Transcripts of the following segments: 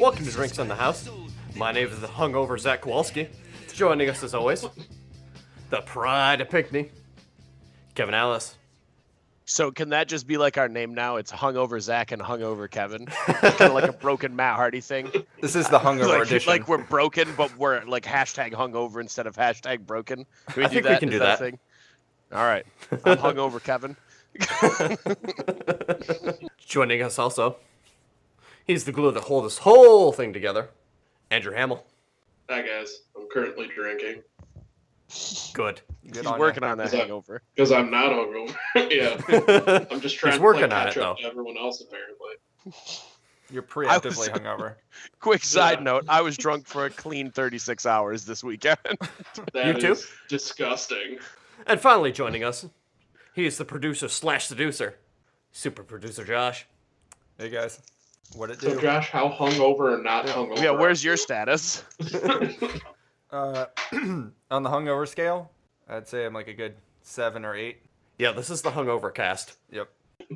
Welcome to Drinks on the House. My name is the Hungover Zach Kowalski. Joining us as always, the Pride of Pinckney, Kevin Alice. So can that just be like our name now? It's Hungover Zach and Hungover Kevin. Kind of like a broken Matt Hardy thing. This is the Hungover Edition. Like we're broken, but we're like hashtag hungover instead of hashtag broken. Can we I do think that? we can do that. Thing? All right. I'm Hungover Kevin. Joining us also, he's the glue that holds this whole thing together, Andrew Hamill. Hi guys, I'm currently drinking. Good. He's working on that hangover. Because I'm not hungover. Yeah. I'm just trying to play catch up to everyone else apparently. You're preemptively hungover. Quick side note, I was drunk for a clean 36 hours this weekend. That is disgusting. And finally joining us, he is the producer / seducer, super producer Josh. Hey guys, what it do? So Josh, how hungover or not hungover? Yeah, where's your status? On the hungover scale, I'd say I'm like a good 7 or 8. Yeah, this is the Hungover cast. Yep.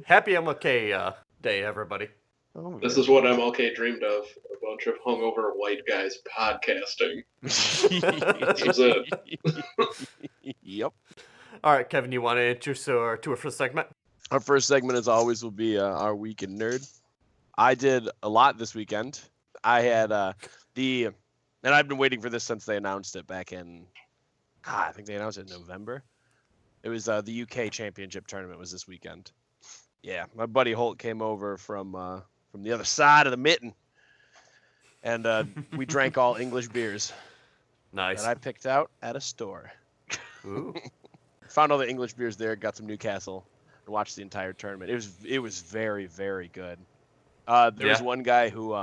Happy MLK Day, everybody. Oh, This is what MLK dreamed of. A bunch of hungover white guys podcasting. This is it. Yep. All right, Kevin, you want to introduce our first segment? Our first segment, as always, will be our Week in Nerd. I did a lot this weekend. I had and I've been waiting for this since they announced it back in, I think they announced it in November. It was the UK Championship tournament was this weekend. Yeah, my buddy Holt came over from the other side of the mitten, and we drank all English beers Nice. that I picked out at a store. Ooh. Found all the English beers there, got some Newcastle, and watched the entire tournament. It was very, very good. There was one guy who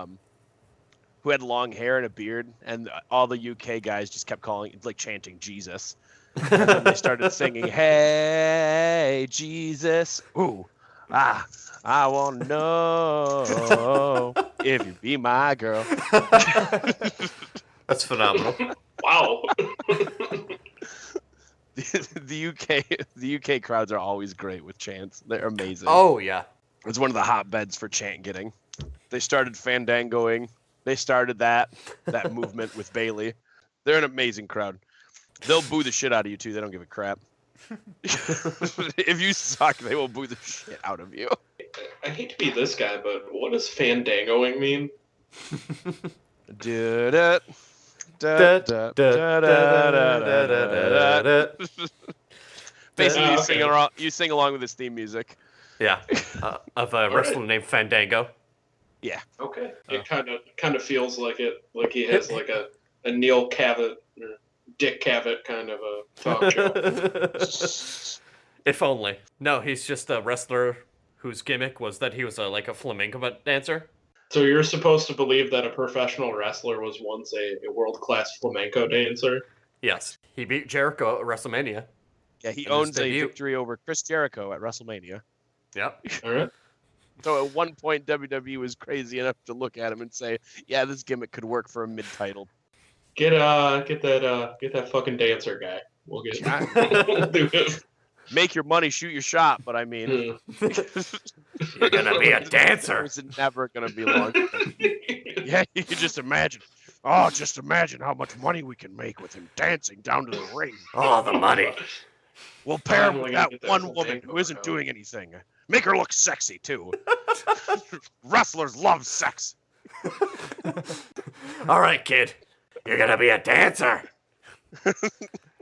had long hair and a beard, and all the UK guys just kept chanting Jesus. And then they started singing, "Hey, Jesus, ooh, I want to know if you be my girl." That's phenomenal. Wow. The UK crowds are always great with chants. They're amazing. Oh, yeah. It's one of the hotbeds for chant getting. They started fandangoing. They started that movement with Bailey. They're an amazing crowd. They'll boo the shit out of you too. They don't give a crap. If you suck, they will boo the shit out of you. I hate to be this guy, but what does fandangoing mean? Basically, you sing along with his theme music. Yeah, of a wrestler named Fandango. Yeah. Okay. It kind of feels like it, like he has like a Neil Cavett or Dick Cavett kind of a talk show. If only. No, he's just a wrestler whose gimmick was that he was like a flamenco dancer. So you're supposed to believe that a professional wrestler was once a world-class flamenco dancer? Yes, he beat Jericho at WrestleMania. Yeah, he And owns his a debut. victory over Chris Jericho at WrestleMania. Yep. All right. So at one point, WWE was crazy enough to look at him and say, "Yeah, this gimmick could work for a mid-title." Get that fucking dancer guy. We'll get we'll do it. Make your money, shoot your shot. But I mean, You're gonna be a dancer. It's never gonna be long. Yeah, you can just imagine. Oh, just imagine how much money we can make with him dancing down to the ring. Oh, the money. We'll pair him with Finally that get that one flamenco woman who isn't out. doing anything. Make her look sexy too. Wrestlers love sex. All right, kid. You're gonna be a dancer.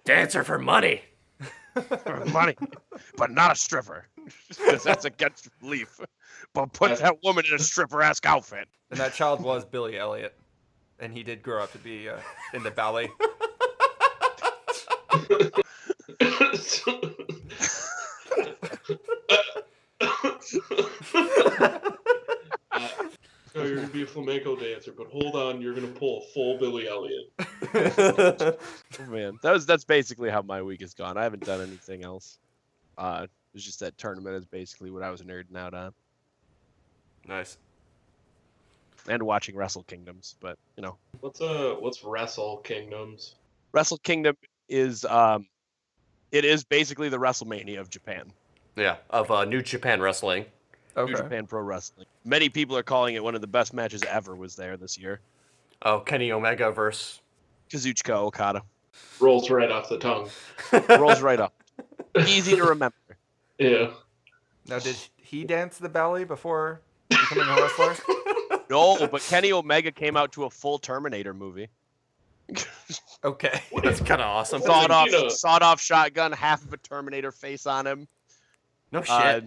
Dancer for money. For money, but not a stripper, because that's against belief. But put that woman in a stripper-esque outfit. And that child was Billy Elliot, and he did grow up to be in the ballet. So you're gonna be a flamenco dancer, but hold on, you're gonna pull a full Billy Elliot. Oh, man, that's basically how my week has gone. I haven't done anything else. It was just that tournament is basically what I was nerding out on, Nice. and watching Wrestle Kingdoms. But you know, What's Wrestle Kingdoms? Wrestle Kingdom is it is basically the WrestleMania of Japan. Yeah, of New Japan Wrestling. New Okay. Japan Pro Wrestling. Many people are calling it one of the best matches ever was there this year. Oh, Kenny Omega versus. Kazuchika Okada. Rolls right off the tongue. Rolls right up. Easy to remember. Yeah. Now, did he dance the ballet before becoming a wrestler? No, but Kenny Omega came out to a full Terminator movie. Okay. That's kind of awesome. Sawed off shotgun, half of a Terminator face on him. No shit.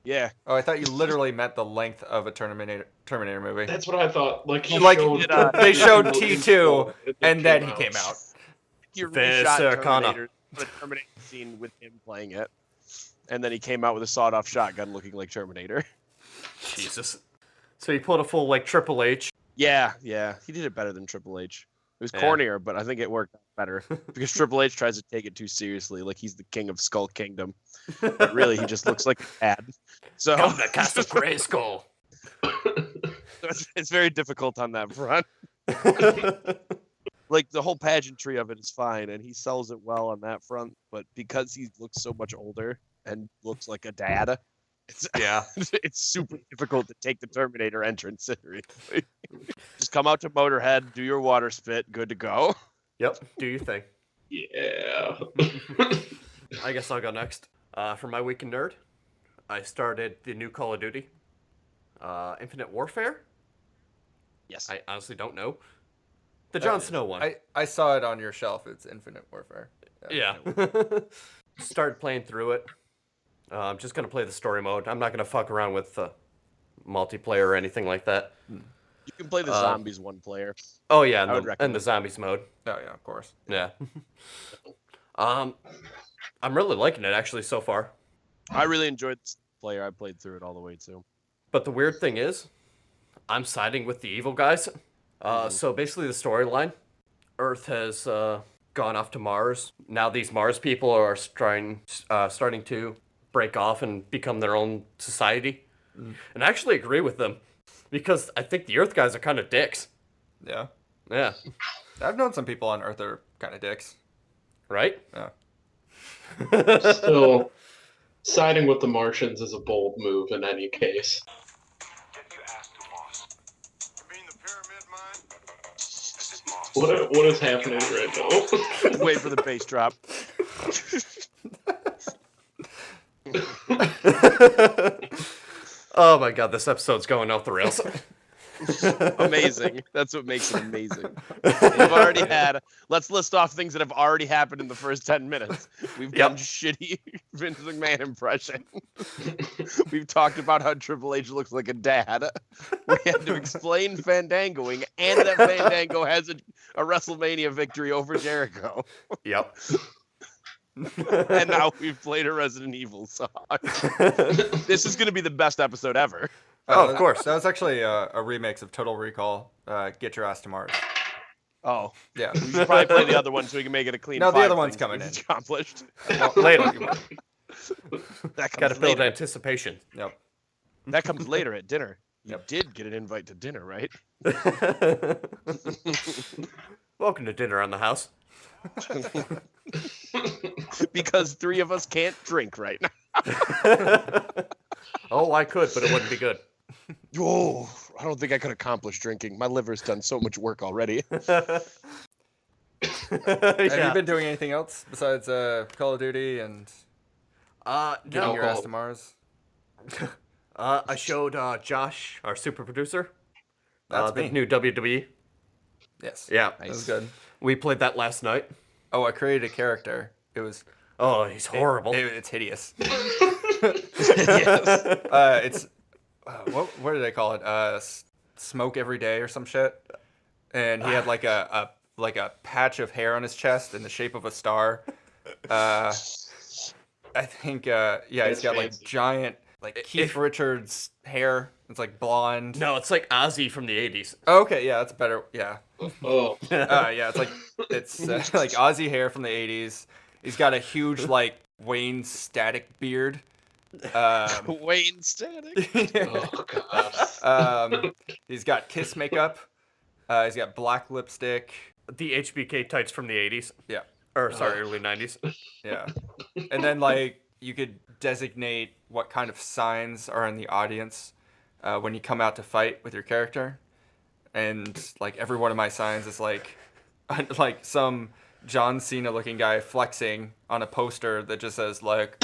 Yeah. Oh, I thought you literally meant the length of a Terminator movie. That's what I thought. Like, he Like, showed, they showed T2, and then he came out. He There's reshot Connor. Terminator, put a Terminator scene with him playing it. And then he came out with a sawed-off shotgun looking like Terminator. Jesus. So he pulled a full, like, Triple H. Yeah. He did it better than Triple H. It was cornier, but I think it worked out better. Because Triple H tries to take it too seriously, like he's the king of Skull Kingdom. But really, he just looks like a dad. So Come the cast of Grayskull. it's very difficult on that front. Like, the whole pageantry of it is fine, and he sells it well on that front. But because he looks so much older and looks like a dad, it's super difficult to take the Terminator entrance seriously. Just come out to Motorhead, do your water spit, good to go. Yep, do your thing. Yeah. I guess I'll go next. For my week in nerd, I started the new Call of Duty. Infinite Warfare? Yes. I honestly don't know. The Jon Snow one. I saw it on your shelf. It's Infinite Warfare. Yeah. Started playing through it. I'm just going to play the story mode. I'm not going to fuck around with multiplayer or anything like that. You can play the zombies one player. Oh, yeah, I would and recommend the zombies mode. Oh, yeah, of course. Yeah. I'm really liking it, actually, so far. I really enjoyed this player. I played through it all the way, too. But the weird thing is, I'm siding with the evil guys. So basically the storyline, Earth has gone off to Mars. Now these Mars people are starting to break off and become their own society. And I actually agree with them, because I think the Earth guys are kind of dicks. Yeah. Yeah. I've known some people on Earth that are kind of dicks. Right? Yeah. Still, siding with the Martians is a bold move in any case. What is happening right now? Wait for the bass drop. Oh my god, this episode's going off the rails. Amazing. That's what makes it amazing. We've already had. Let's list off things that have already happened in the first 10 minutes. We've done shitty Vince McMahon impression. We've talked about how Triple H looks like a dad. We had to explain Fandangoing, and that Fandango has a WrestleMania victory over Jericho. Yep. And now we've played a Resident Evil song. This is going to be the best episode ever. Oh, of course. That was actually a remix of Total Recall, Get Your Ass to Mars. Oh. Yeah. We should probably play the other one so we can make it a clean No, the five other one's thing coming we've in. accomplished. Well, Later. That comes Gotta build later. anticipation. Yep. That comes later at dinner. You Yep. did get an invite to dinner, right? Welcome to dinner on the house. Because 3 of us can't drink right now. Oh, I could, but it wouldn't be good. Oh, I don't think I could accomplish drinking. My liver's done so much work already. Have you been doing anything else besides Call of Duty and getting your ass to Mars? I showed Josh, our super producer, That's the me. new WWE. Yes. Yeah, That was good. we played that last night. Oh, I created a character. It was. Oh, he's horrible. It's hideous. Yes. It's what did I call it? Smoke every day or some shit. And he had like a patch of hair on his chest in the shape of a star. I think he's got like fancy. giant Keith Richards hair. It's like blonde. No, it's like Ozzy from the 80s. Oh, okay, yeah, that's better. Yeah. Oh, Yeah, it's like Aussie hair from the 80s. He's got a huge like Wayne Static beard. Wayne Static. oh god. He's got Kiss makeup. He's got black lipstick. The HBK tights from the 80s. Yeah. Or, sorry, early 90s. Yeah. And then like you could designate what kind of signs are in the audience when you come out to fight with your character. And like every one of my signs is like some John Cena looking guy flexing on a poster that just says like,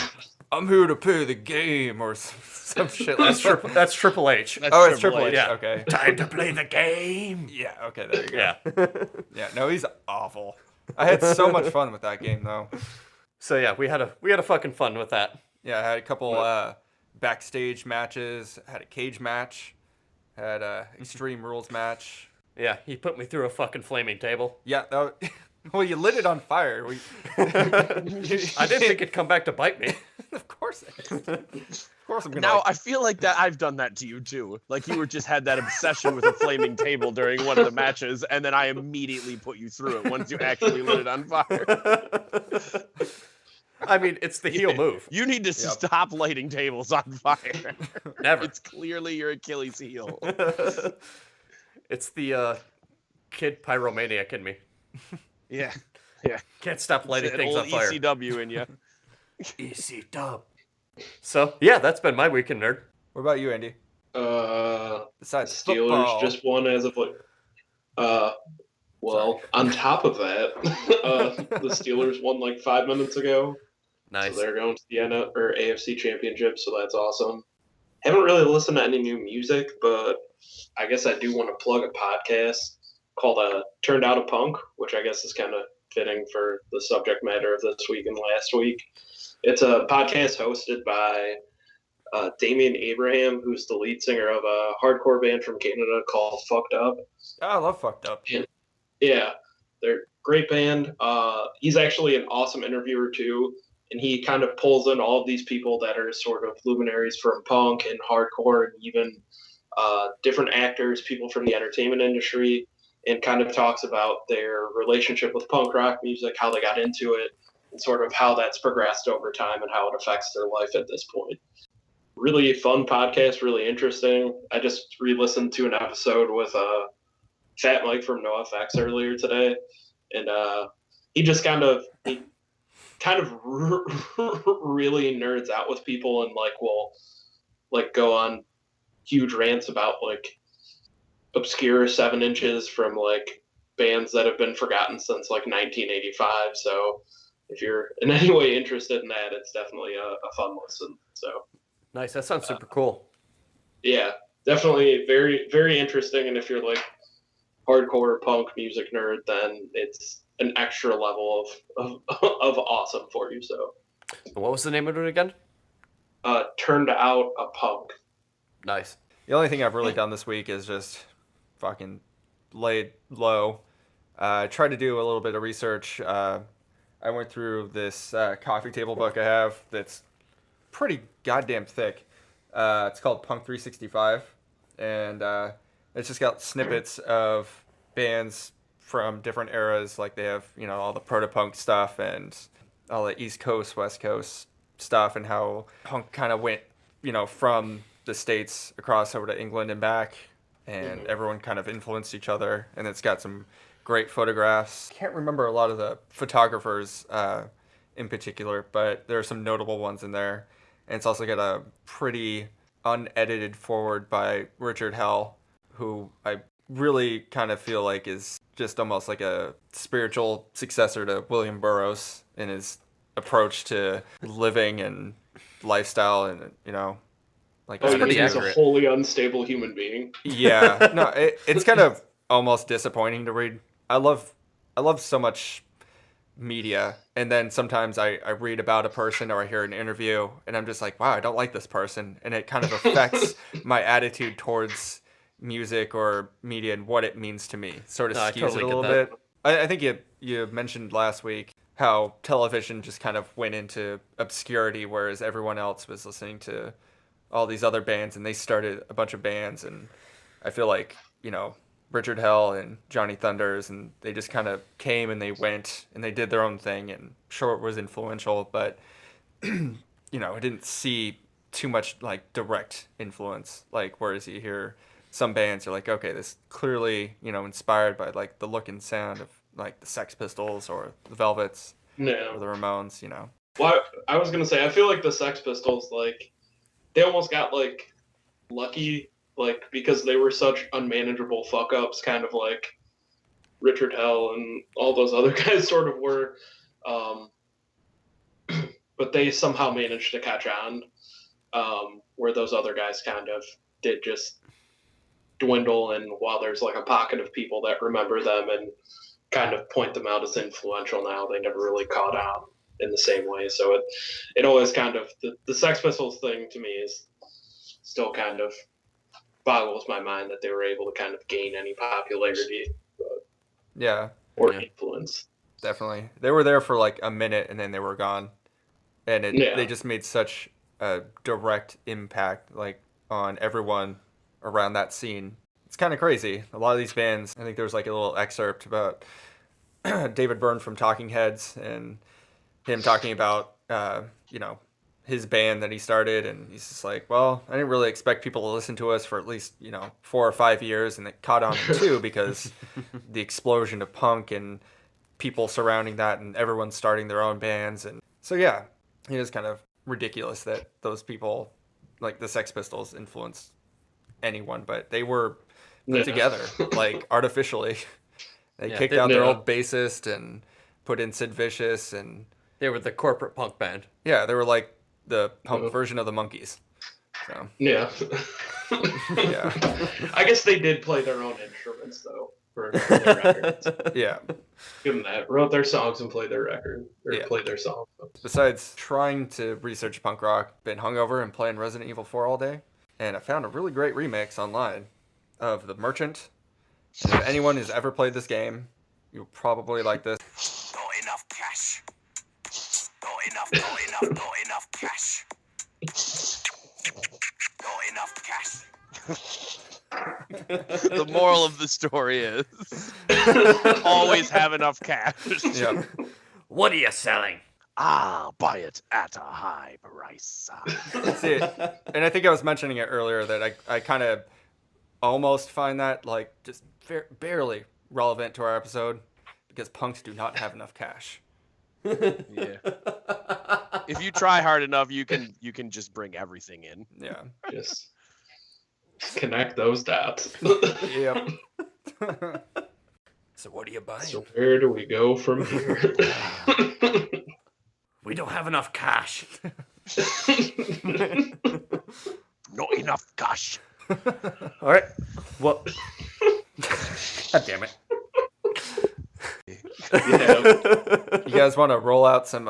"I'm here to play the game" or some shit like that. That's Triple H. It's Triple H. Yeah. Okay. Time to play the game. Yeah. Okay. There you go. Yeah. Yeah. No, he's awful. I had so much fun with that game though. So yeah, we had a fucking fun with that. Yeah, I had a couple backstage matches. Had a cage match. Had a Extreme Rules match. Yeah, he put me through a fucking flaming table. Yeah, well, you lit it on fire. I didn't think it'd come back to bite me. Of course it is. Of course I'm gonna. Now I feel like that I've done that to you too. Like you just had that obsession with a flaming table during one of the matches, and then I immediately put you through it once you actually lit it on fire. I mean, it's the heel move. You need to stop lighting tables on fire. Never. It's clearly your Achilles heel. It's the kid pyromaniac in me. Yeah. Can't stop lighting things on fire. ECW in you. EC dub. So yeah, that's been my weekend, nerd. What about you, Andy? Besides Steelers football. just won as of like. Well, on top of that, the Steelers won like 5 minutes ago. Nice. So they're going to the AFC Championship, so that's awesome. Haven't really listened to any new music, but I guess I do want to plug a podcast called Turned Out a Punk, which I guess is kind of fitting for the subject matter of this week and last week. It's a podcast hosted by Damian Abraham, who's the lead singer of a hardcore band from Canada called Fucked Up. Oh, I love Fucked Up. Yeah, they're a great band. He's actually an awesome interviewer too, and he kind of pulls in all of these people that are sort of luminaries from punk and hardcore, and even different actors, people from the entertainment industry, and kind of talks about their relationship with punk rock music, how they got into it, and sort of how that's progressed over time and how it affects their life at this point. Really fun podcast, really interesting. I just re-listened to an episode with Fat Mike from NoFX earlier today, and he kind of really nerds out with people and will go on huge rants about obscure 7 inches from bands that have been forgotten since 1985. So if you're in any way interested in that, it's definitely a fun listen. So Nice. That sounds super cool. yeah, definitely very, very interesting. And if you're hardcore punk music nerd, then it's an extra level of awesome for you. So What was the name of it again? Turned Out a Punk. Nice. The only thing I've really done this week is just fucking laid low. I tried to do a little bit of research. I went through this coffee table book I have that's pretty goddamn thick. It's called Punk 365, and it's just got snippets of bands from different eras. They have, all the proto-punk stuff and all the East Coast, West Coast stuff, and how punk kind of went, from the States across over to England and back, and everyone kind of influenced each other. And it's got some great photographs. Can't remember a lot of the photographers in particular, but there are some notable ones in there. And it's also got a pretty unedited forward by Richard Hell, who I really kind of feel like is just almost like a spiritual successor to William Burroughs in his approach to living and lifestyle, and He's a wholly unstable human being. Yeah, no, it's kind of almost disappointing to read. I love so much media, and then sometimes I read about a person or I hear an interview and I'm just like, wow, I don't like this person, and it kind of affects my attitude towards music or media and what it means to me. Sort of skews it a little bit. I think you mentioned last week how television just kind of went into obscurity, whereas everyone else was listening to all these other bands, and they started a bunch of bands, and I feel like, Richard Hell and Johnny Thunders, and they just kind of came and they went and they did their own thing, and sure, it was influential, but I didn't see too much direct influence. Whereas you hear some bands are okay, this clearly, inspired by the look and sound of the Sex Pistols or the Velvets or the Ramones, Well, I was gonna say, I feel like the Sex Pistols, like, they almost got like lucky, like because they were such unmanageable fuck ups, kind of like Richard Hell and all those other guys sort of were. Um, but they somehow managed to catch on, where those other guys kind of did just dwindle. And while there's like a pocket of people that remember them and kind of point them out as influential now, they never really caught on in the same way. So it always kind of, the Sex Pistols thing to me is still kind of boggles my mind that they were able to kind of gain any popularity or influence. Definitely. They were there for like a minute and then they were gone. And they just made such a direct impact like on everyone around that scene. It's kind of crazy. A lot of these bands, I think there was like a little excerpt about David Byrne from Talking Heads and him talking about, his band that he started. And he's just like, well, I didn't really expect people to listen to us for at least, 4 or 5 years. And it caught on in 2 because the explosion of punk and people surrounding that and everyone starting their own bands. And so, yeah, it is kind of ridiculous that those people, like the Sex Pistols, influenced anyone, but they were put together, like, artificially. They kicked out their old bassist and put in Sid Vicious, and they were the corporate punk band. Yeah, they were like the punk version of the Monkees. So. Yeah. Yeah. I guess they did play their own instruments, though, for their records. Yeah. Give them that. Wrote their songs and played their record. Or played their songs. Besides trying to research punk rock, been hungover and playing Resident Evil 4 all day, and I found a really great remix online of The Merchant. And if anyone has ever played this game, you'll probably like this. Not enough cash. Not enough cash. Not enough cash. The moral of the story is always have enough cash. Yeah. What are you selling? I'll buy it at a high price. That's it. And I think I was mentioning it earlier that I kind of almost find that like just barely relevant to our episode because punks do not have enough cash. Yeah. If you try hard enough, you can just bring everything in. Yeah. Just connect those dots. Yep. So what are you buying? So where do we go from here? We don't have enough cash. Not enough cash. All right. Well, God damn it. Yeah. You guys want to roll out some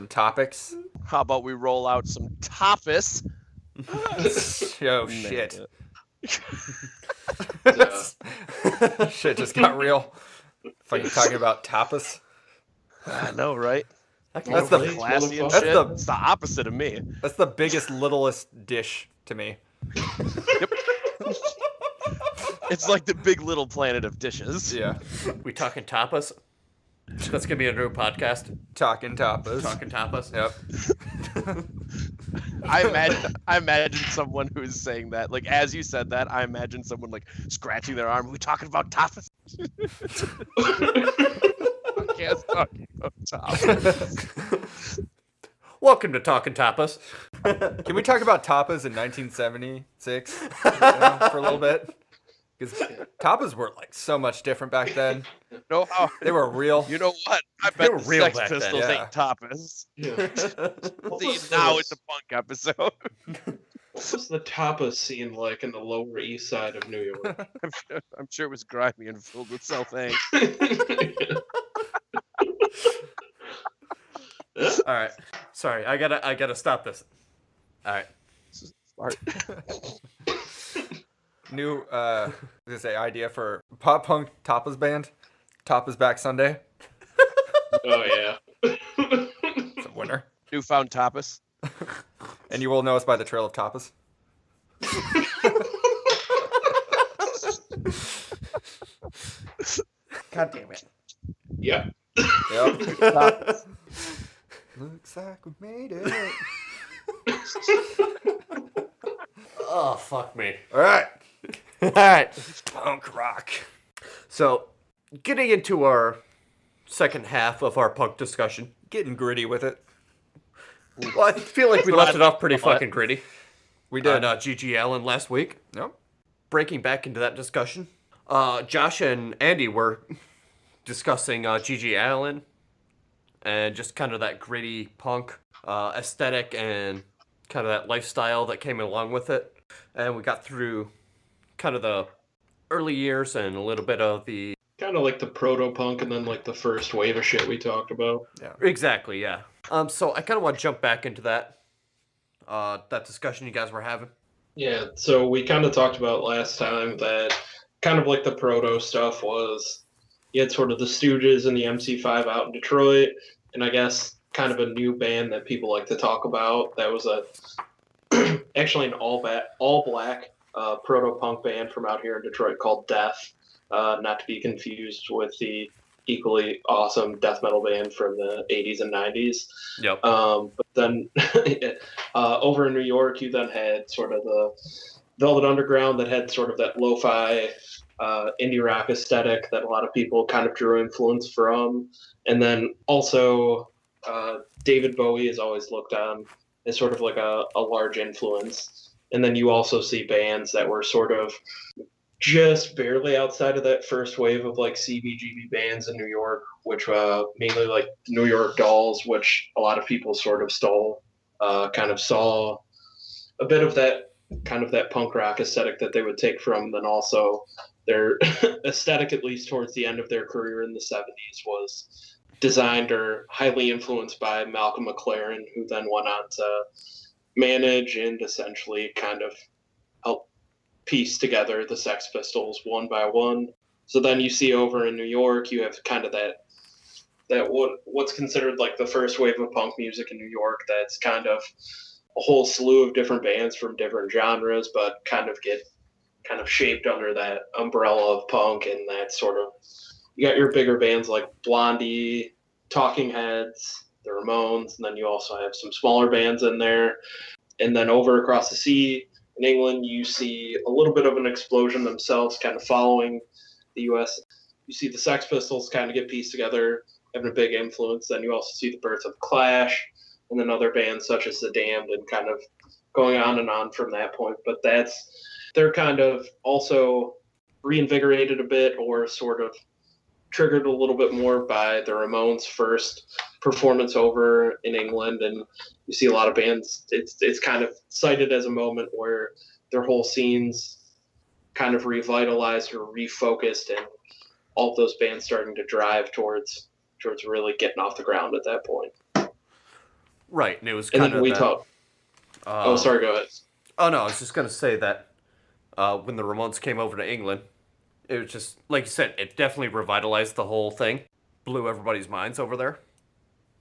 topics? How about we roll out some tapas? Oh shit. Yeah. Shit just got real. Fucking talking about tapas. I know, right? That's the Classy and That's shit. the- It's the opposite of me. That's the biggest, littlest dish to me. Yep. It's like the Big Little Planet of dishes. Yeah. We talking tapas? That's gonna be a new podcast. Talkin Tapas. Talking tapas. Yep. I imagine someone who's saying that, like as you said that, I imagine someone like scratching their arm. Are we talking about tapas? Podcast talking about tapas. Welcome to Talkin Tapas. Can we talk about tapas in 1976 for a little bit? Because tapas were like so much different back then. No, They were real. you know what? I They bet were the real Sex back then, Pistols yeah. ain't tapas. Yeah. See, now it's a punk episode. What was the tapas scene like in the Lower East Side of New York? I'm sure it was grimy and filled with self-hate. All right. Sorry, I gotta stop this. All right. Smart. New, idea for pop punk tapas band. Tapas Back Sunday. Oh yeah. It's a winner. Newfound tapas. And you will know us by the Trail of Tapas. God damn it. Yeah. Yep. Tapas. Looks like we made it. Oh, fuck me. All right. All right. Punk rock. So, getting into our second half of our punk discussion. Getting gritty with it. Well, I feel like we left it off pretty fucking gritty. We did. On G.G. Allen last week. Yep. Breaking back into that discussion, Josh and Andy were discussing G.G. Allen and just kind of that gritty punk aesthetic and kind of that lifestyle that came along with it. And we got through kind of the early years and a little bit of the... Kind of like the proto-punk and then like the first wave of shit we talked about. Yeah. Exactly, yeah. So I kind of want to jump back into that discussion you guys were having. Yeah, so we kind of talked about last time that kind of like the proto stuff was, you had sort of the Stooges and the MC5 out in Detroit, and I guess kind of a new band that people like to talk about. That was actually an all black proto-punk band from out here in Detroit called Death, not to be confused with the equally awesome death metal band from the 80s and 90s. Yep. But then over in New York, you then had sort of the Velvet Underground that had sort of that lo-fi indie rock aesthetic that a lot of people kind of drew influence from. And then also David Bowie is always looked on as sort of like a large influence. And then you also see bands that were sort of just barely outside of that first wave of like CBGB bands in New York, which mainly like New York Dolls, which a lot of people sort of stole, kind of saw a bit of that kind of that punk rock aesthetic that they would take from. Then also their aesthetic, at least towards the end of their career in the 70s, was designed or highly influenced by Malcolm McLaren, who then went on to manage and essentially kind of help piece together the Sex Pistols one by one. So then you see over in New York, you have kind of that what's considered like the first wave of punk music in New York. That's kind of a whole slew of different bands from different genres, but kind of get kind of shaped under that umbrella of punk. And that sort of, you got your bigger bands like Blondie, Talking Heads, the Ramones, and then you also have some smaller bands in there. And then over across the sea in England, you see a little bit of an explosion themselves, kind of following the U.S. You see the Sex Pistols kind of get pieced together, having a big influence. Then you also see the birth of Clash, and then other bands such as The Damned, and kind of going on and on from that point. But they're kind of also reinvigorated a bit, or sort of triggered a little bit more by the Ramones' first performance over in England. And you see a lot of bands, it's kind of cited as a moment where their whole scenes kind of revitalized or refocused, and all of those bands starting to drive towards really getting off the ground at that point. Right, and it was And kind then of we that, talked. Oh, sorry, go ahead. Oh no, I was just gonna say that when the Ramones came over to England, it was just, like you said, it definitely revitalized the whole thing. Blew everybody's minds over there.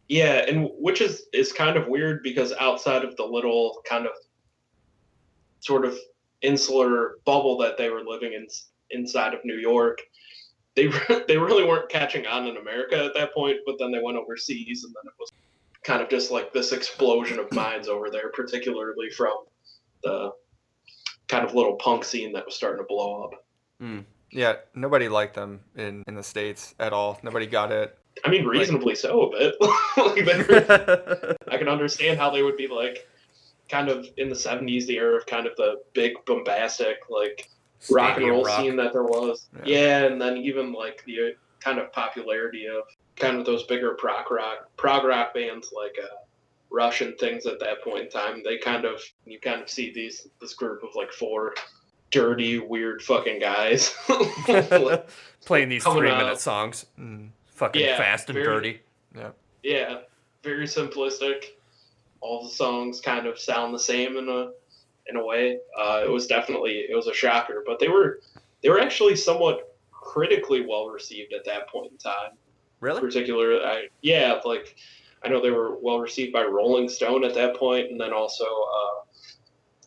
Yeah, and which is kind of weird, because outside of the little kind of sort of insular bubble that they were living in inside of New York, they really weren't catching on in America at that point, but then they went overseas, and then it was kind of just like this explosion of minds over there, particularly from the kind of little punk scene that was starting to blow up. Mm. Yeah, nobody liked them in the States at all. Nobody got it. I mean, reasonably so a bit. I can understand how they would be like, kind of in the 70s, the era of kind of the big bombastic, like, rock and roll scene that there was. Yeah, and then even like the kind of popularity of kind of those bigger prog rock bands like Rush and things at that point in time. You kind of see this group of like four dirty, weird fucking guys playing these 3-minute songs. Fucking fast and dirty. Yeah. Yeah, very simplistic. All the songs kind of sound the same in a way. It was a shocker, but they were actually somewhat critically well received at that point in time. Really? Particularly, I know they were well received by Rolling Stone at that point, and then also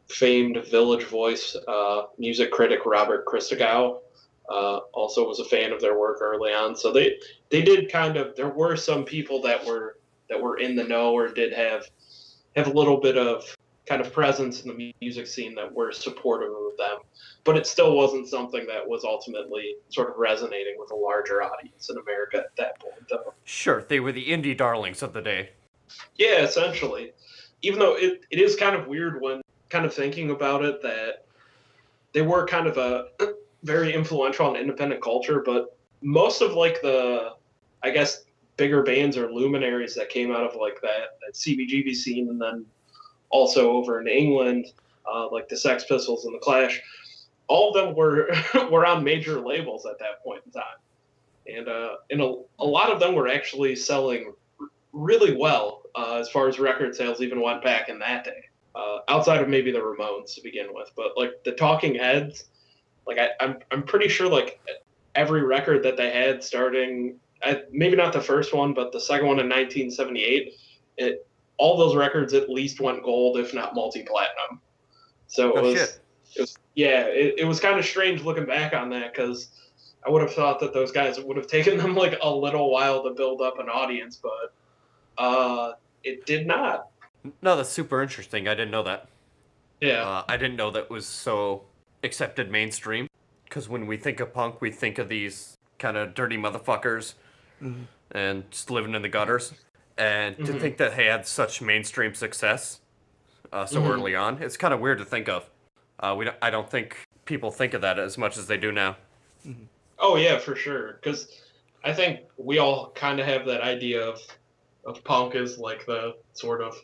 famed Village Voice music critic Robert Christgau also was a fan of their work early on. So they did kind of, there were some people that were in the know, or did have a little bit of kind of presence in the music scene, that were supportive of them, but it still wasn't something that was ultimately sort of resonating with a larger audience in America at that point, though. Sure, they were the indie darlings of the day. Yeah, essentially. Even though it is kind of weird when kind of thinking about it that they were kind of a very influential and independent culture, but most of like the, I guess, bigger bands or luminaries that came out of like that CBGB scene, and then also over in England, like the Sex Pistols and the Clash, all of them were were on major labels at that point in time, and a lot of them were actually selling really well as far as record sales even went back in that day. Outside of maybe the Ramones to begin with, but like the Talking Heads, like I'm pretty sure like every record that they had starting, maybe not the first one, but the second one in 1978, all those records at least went gold, if not multi-platinum. So it was kind of strange looking back on that, because I would have thought that those guys, it would have taken them like a little while to build up an audience, but it did not. No, that's super interesting. I didn't know that. Yeah. I didn't know that was so accepted mainstream. Because when we think of punk, we think of these kind of dirty motherfuckers and just living in the gutters. And to think that they had such mainstream success so early on, it's kind of weird to think of. I don't think people think of that as much as they do now. Oh yeah, for sure. Because I think we all kind of have that idea of punk as like the sort of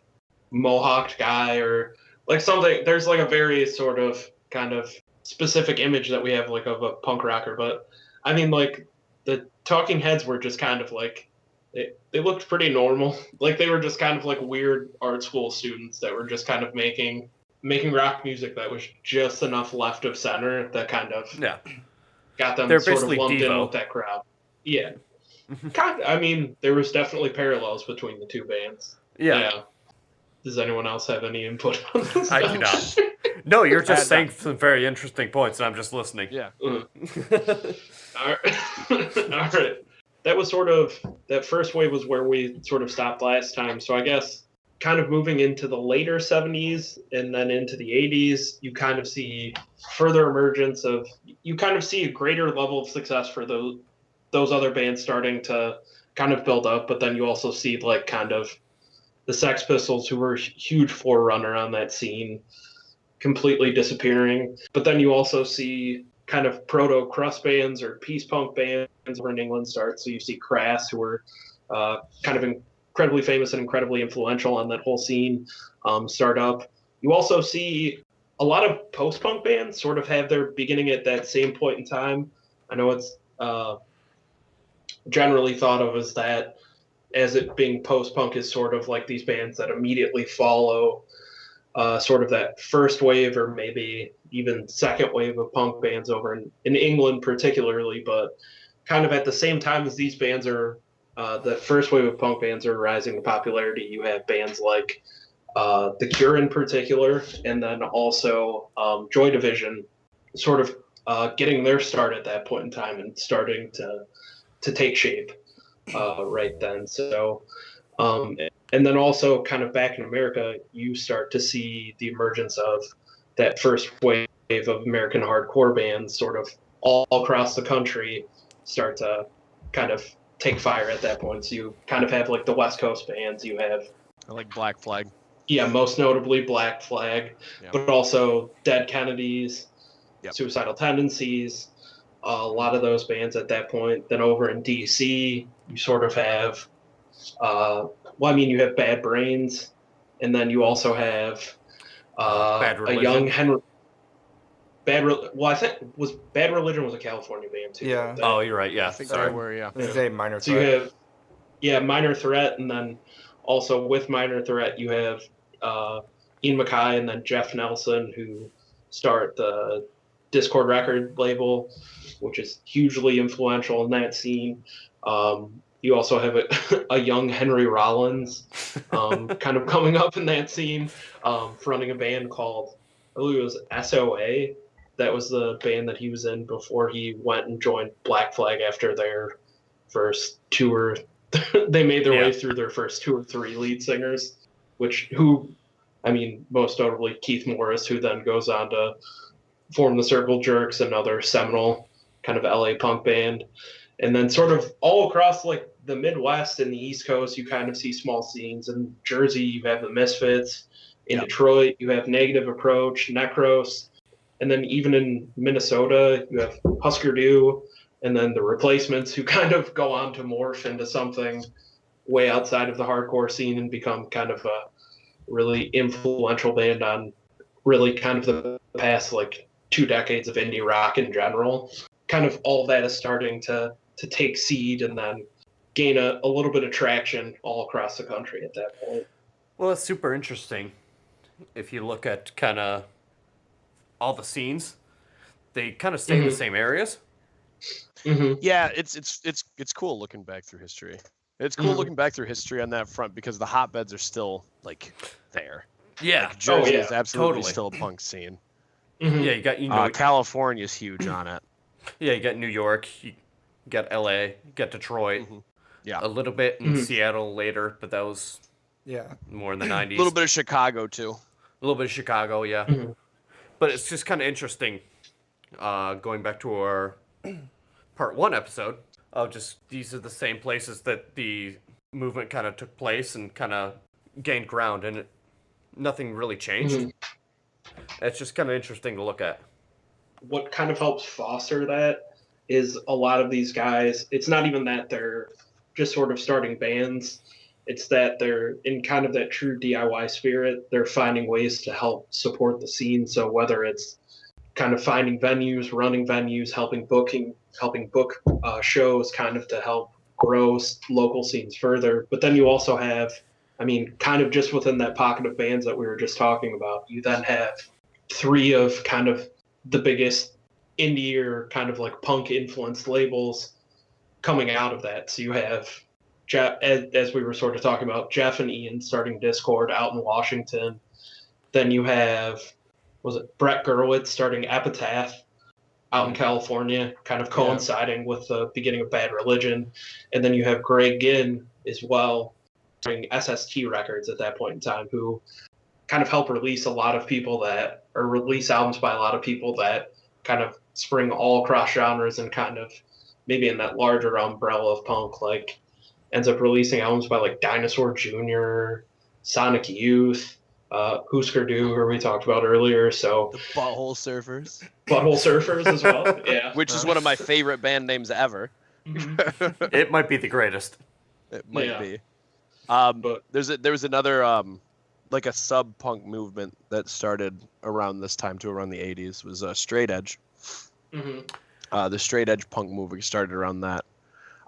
mohawked guy, or like something. There's like a very sort of kind of specific image that we have like of a punk rocker. But I mean, like the Talking Heads were just kind of like they looked pretty normal. Like they were just kind of like weird art school students that were just kind of making rock music that was just enough left of center that kind of got them They're sort of basically lumped in Devo. with that crowd. Yeah. I mean, there was definitely parallels between the two bands. Yeah. Does anyone else have any input on this? I do not. No, you're just saying some very interesting points, and I'm just listening. Yeah. All right. That was sort of, that first wave was where we sort of stopped last time. So I guess kind of moving into the later 70s and then into the 80s, you kind of see further emergence of, you kind of see a greater level of success for those other bands starting to kind of build up. But then you also see like kind of the Sex Pistols, who were a huge forerunner on that scene, completely disappearing. But then you also see kind of proto-crust bands or peace punk bands over in England start. So you see Crass, who were kind of incredibly famous and incredibly influential on that whole scene, start up. You also see a lot of post-punk bands sort of have their beginning at that same point in time. I know it's generally thought of as that, as it being post-punk is sort of like these bands that immediately follow sort of that first wave or maybe even second wave of punk bands over in England particularly, but kind of at the same time as these bands are, the first wave of punk bands are rising in popularity, you have bands like The Cure in particular, and then also Joy Division sort of getting their start at that point in time and starting to take shape right then. So, and then also kind of back in America, you start to see the emergence of that first wave of American hardcore bands sort of all across the country start to kind of take fire at that point. So you kind of have like the West Coast bands, you have I like Black Flag. Yeah, most notably Black Flag, but also Dead Kennedys, Suicidal Tendencies, a lot of those bands at that point. Then over in DC, you sort of have, you have Bad Brains, and then you also have a young Henry. I think Bad Religion was a California band too. Yeah. Oh, you're right. Yeah. I think Sorry. they were, yeah. This is a Minor So Threat. you have, Minor Threat, and then also with Minor Threat, you have Ian MacKaye and then Jeff Nelson, who start the Discord record label, which is hugely influential in that scene. You also have a young Henry Rollins kind of coming up in that scene, running a band called, I believe it was SOA. That was the band that he was in before he went and joined Black Flag after their first tour. They made their way through their first 2 or 3 lead singers, most notably Keith Morris, who then goes on to form the Circle Jerks, another seminal kind of LA punk band. And then sort of all across like the Midwest and the East Coast, you kind of see small scenes. In Jersey, you have the Misfits. In Detroit, you have Negative Approach, Necros. And then even in Minnesota, you have Husker Du, and then the Replacements, who kind of go on to morph into something way outside of the hardcore scene and become kind of a really influential band on really kind of the past like 2 decades of indie rock in general. Kind of all that is starting to take seed and then gain a little bit of traction all across the country at that point. Well, it's super interesting. If you look at kind of all the scenes, they kind of stay in the same areas. Yeah, it's cool looking back through history. It's cool looking back through history on that front because the hotbeds are still like there. Yeah. Like, Jersey is absolutely still a punk scene. Yeah, you got California's huge on it. Yeah, you got New York, you got LA, you got Detroit. Yeah. A little bit in Seattle later, but that was more in the 90s. A little bit of Chicago too. A little bit of Chicago, yeah. But it's just kind of interesting, going back to our part 1 episode, of just these are the same places that the movement kind of took place and kind of gained ground, and nothing really changed. It's just kind of interesting to look at. What kind of helps foster that is a lot of these guys, it's not even that they're just sort of starting bands. It's that they're in kind of that true DIY spirit. They're finding ways to help support the scene. So whether it's kind of finding venues, running venues, helping book shows kind of to help grow local scenes further. But then you also have, I mean, kind of just within that pocket of bands that we were just talking about, you then have 3 of kind of the biggest indie or kind of like punk influenced labels coming out of that. So you have Jeff, as we were sort of talking about, Jeff and Ian starting Discord out in Washington. Then you have, Brett Gurwitz starting Epitaph out in California, kind of coinciding with the beginning of Bad Religion. And then you have Greg Ginn as well, starting SST Records at that point in time, who kind of help release a lot of people that, or release albums by a lot of people that kind of spring all across genres and kind of maybe in that larger umbrella of punk, like ends up releasing albums by like Dinosaur Jr., Sonic Youth, Husker Du, who we talked about earlier. So the Butthole Surfers. Butthole Surfers as well, yeah. Which is one of my favorite band names ever. It might be the greatest. It might be. But there was another like a sub punk movement that started around this time too, around the 80s, was Straight Edge. The Straight Edge punk movement started around that.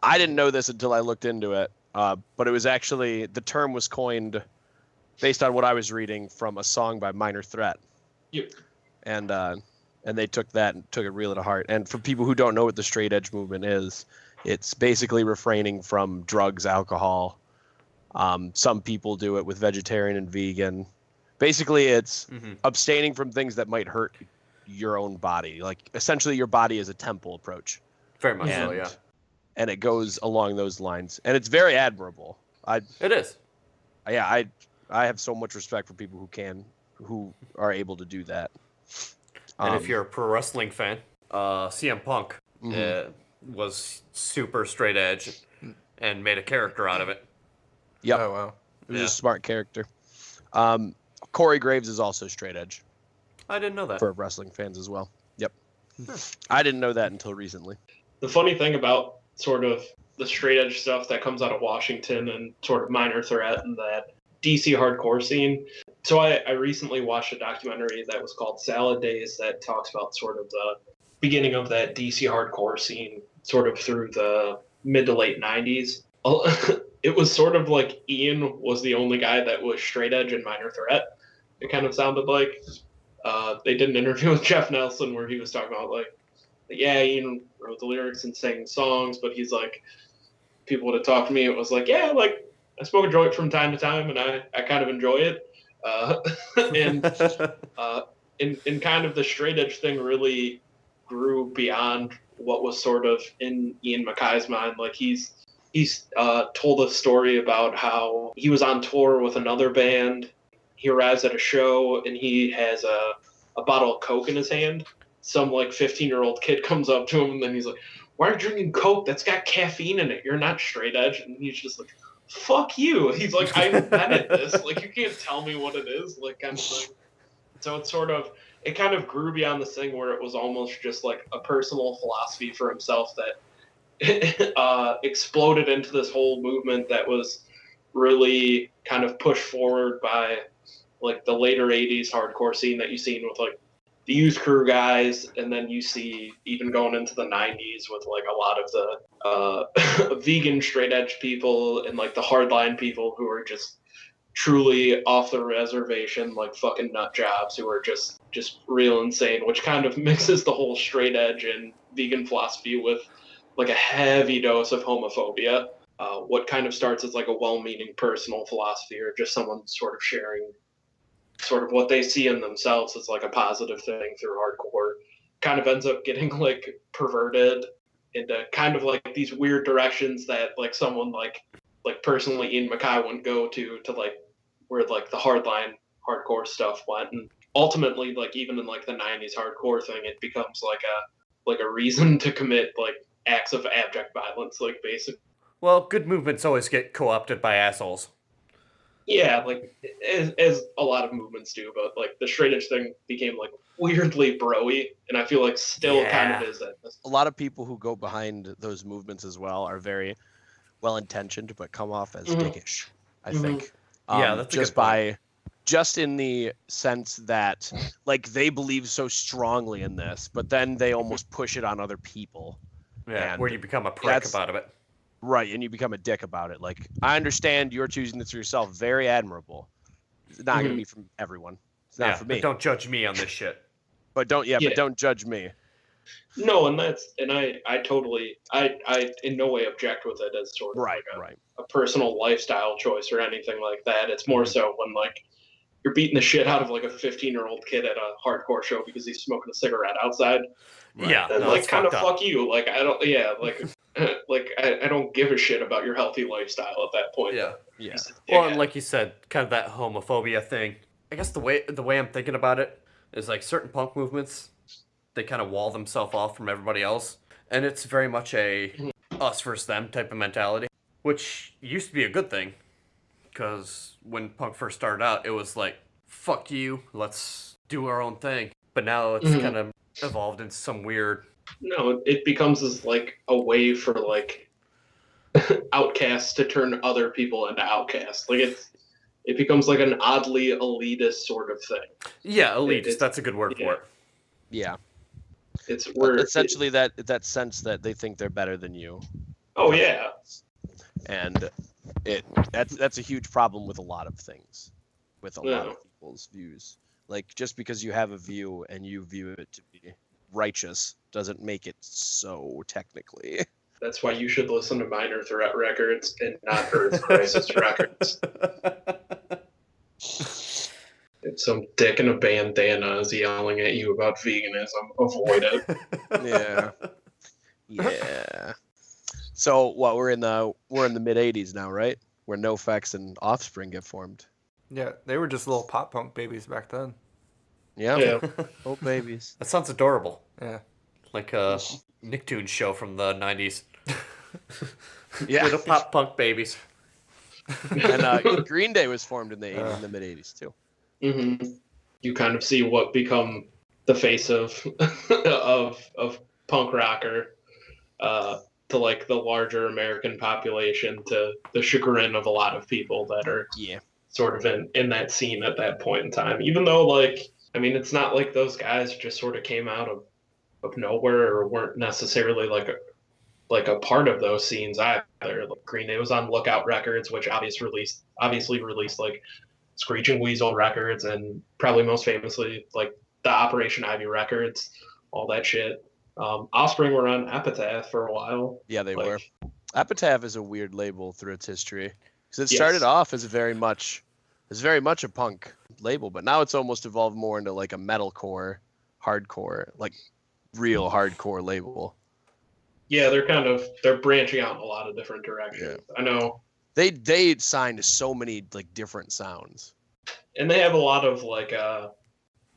I didn't know this until I looked into it, but it was actually, the term was coined based on what I was reading from a song by Minor Threat. Yep. And they took that and took it real to heart. And for people who don't know what the Straight Edge movement is, it's basically refraining from drugs, alcohol. Some people do it with vegetarian and vegan. Basically, it's abstaining from things that might hurt your own body. Like, essentially, your body is a temple approach. Very much so, yeah. And it goes along those lines. And it's very admirable. It is. Yeah, I have so much respect for people who are able to do that. And if you're a pro wrestling fan, CM Punk was super straight edge and made a character out of it. Yep. Oh, wow. It was a smart character. Corey Graves is also straight edge. I didn't know that. For wrestling fans as well. Yep. I didn't know that until recently. The funny thing about sort of the straight edge stuff that comes out of Washington and sort of Minor Threat and that DC hardcore scene. So I recently watched a documentary that was called Salad Days that talks about sort of the beginning of that DC hardcore scene sort of through the mid to late 90s. It was sort of like Ian was the only guy that was straight edge and Minor Threat. It kind of sounded like they did an interview with Jeff Nelson where he was talking about like, yeah, Ian wrote the lyrics and sang songs, but he's like, people would have talked to me. It was like, yeah, like I smoke a joint from time to time and I kind of enjoy it. And kind of the straight edge thing really grew beyond what was sort of in Ian Mackay's mind. Like he's told a story about how he was on tour with another band. He arrives at a show and he has a bottle of Coke in his hand. Some like 15-year-old kid comes up to him and then he's like, why are you drinking Coke? That's got caffeine in it. You're not straight edge. And he's just like, fuck you. He's like, I invented this. Like, you can't tell me what it is, like, kind of thing. So it's sort of, it kind of grew beyond this thing where it was almost just like a personal philosophy for himself that exploded into this whole movement that was really kind of pushed forward by like the later 80s hardcore scene that you've seen with like the Youth Crew guys, and then you see even going into the 90s with like a lot of the vegan straight edge people and like the hardline people who are just truly off the reservation, like fucking nut jobs who are just real insane, which kind of mixes the whole straight edge and vegan philosophy with like a heavy dose of homophobia. What kind of starts as like a well-meaning personal philosophy or just someone sort of sharing sort of what they see in themselves as like a positive thing through hardcore kind of ends up getting like perverted into kind of like these weird directions that like someone like personally Ian MacKay wouldn't go to like where like the hardline hardcore stuff went. And ultimately, like even in like the 90s hardcore thing, it becomes like a reason to commit like acts of abject violence, like basically. Well, good movements always get co-opted by assholes. Yeah, like as a lot of movements do, but like the straight edge thing became like weirdly broy, and I feel like still kind of is. A lot of people who go behind those movements as well are very well intentioned, but come off as dickish. I think. Yeah, that's just in the sense that like they believe so strongly in this, but then they almost push it on other people. Yeah, where you become a prick about it. Right, and you become a dick about it. Like, I understand you're choosing this for yourself. Very admirable. It's not going to be from everyone. It's not for me. But don't judge me on this shit. But don't judge me. No, and I totally, I in no way object with it as sort of a personal lifestyle choice or anything like that. It's more so when like you're beating the shit out of like a 15-year-old kid at a hardcore show because he's smoking a cigarette outside. Right. Yeah, and like kind of fuck you. Like I don't. Yeah, like like I don't give a shit about your healthy lifestyle at that point. Yeah. Well, and like you said, kind of that homophobia thing. I guess the way I'm thinking about it is like certain punk movements, they kind of wall themselves off from everybody else, and it's very much a us versus them type of mentality, which used to be a good thing, because when punk first started out, it was like, fuck you, let's do our own thing. But now it's kind of evolved into some weird... No, it becomes as like a way for like outcasts to turn other people into outcasts. Like it becomes like an oddly elitist sort of thing. Yeah, elitist, that's a good word for it. Yeah. It's where essentially that sense that they think they're better than you. Oh yeah. And that's a huge problem with a lot of things, with a lot of people's views. Like just because you have a view and you view it to be righteous doesn't make it so technically. That's why you should listen to Minor Threat Records and not Earth Crisis Records. If some dick in a bandana is yelling at you about veganism, avoid it. Yeah. So what we're in the mid '80s now, right? Where NoFX and Offspring get formed. Yeah, they were just little pop punk babies back then. Yeah. Oh, babies. That sounds adorable. Yeah. Like a Nicktoons show from the 90s. Yeah. Little pop punk babies. And Green Day was formed in the mid '80s too. Mm-hmm. You kind of see what become the face of of punk rocker to like the larger American population, to the chagrin of a lot of people that are sort of in that scene at that point in time. Even though like, I mean, it's not like those guys just sort of came out of nowhere or weren't necessarily like a part of those scenes either. Like Green Day was on Lookout Records, which obviously released like Screeching Weasel Records, and probably most famously like the Operation Ivy Records, all that shit. Offspring were on Epitaph for a while. Yeah, they were. Epitaph is a weird label through its history, because it started off as very much a punk label, but now it's almost evolved more into like a metalcore, hardcore, like real hardcore label. Yeah, they're branching out in a lot of different directions. Yeah. I know they signed so many like different sounds, and they have a lot of like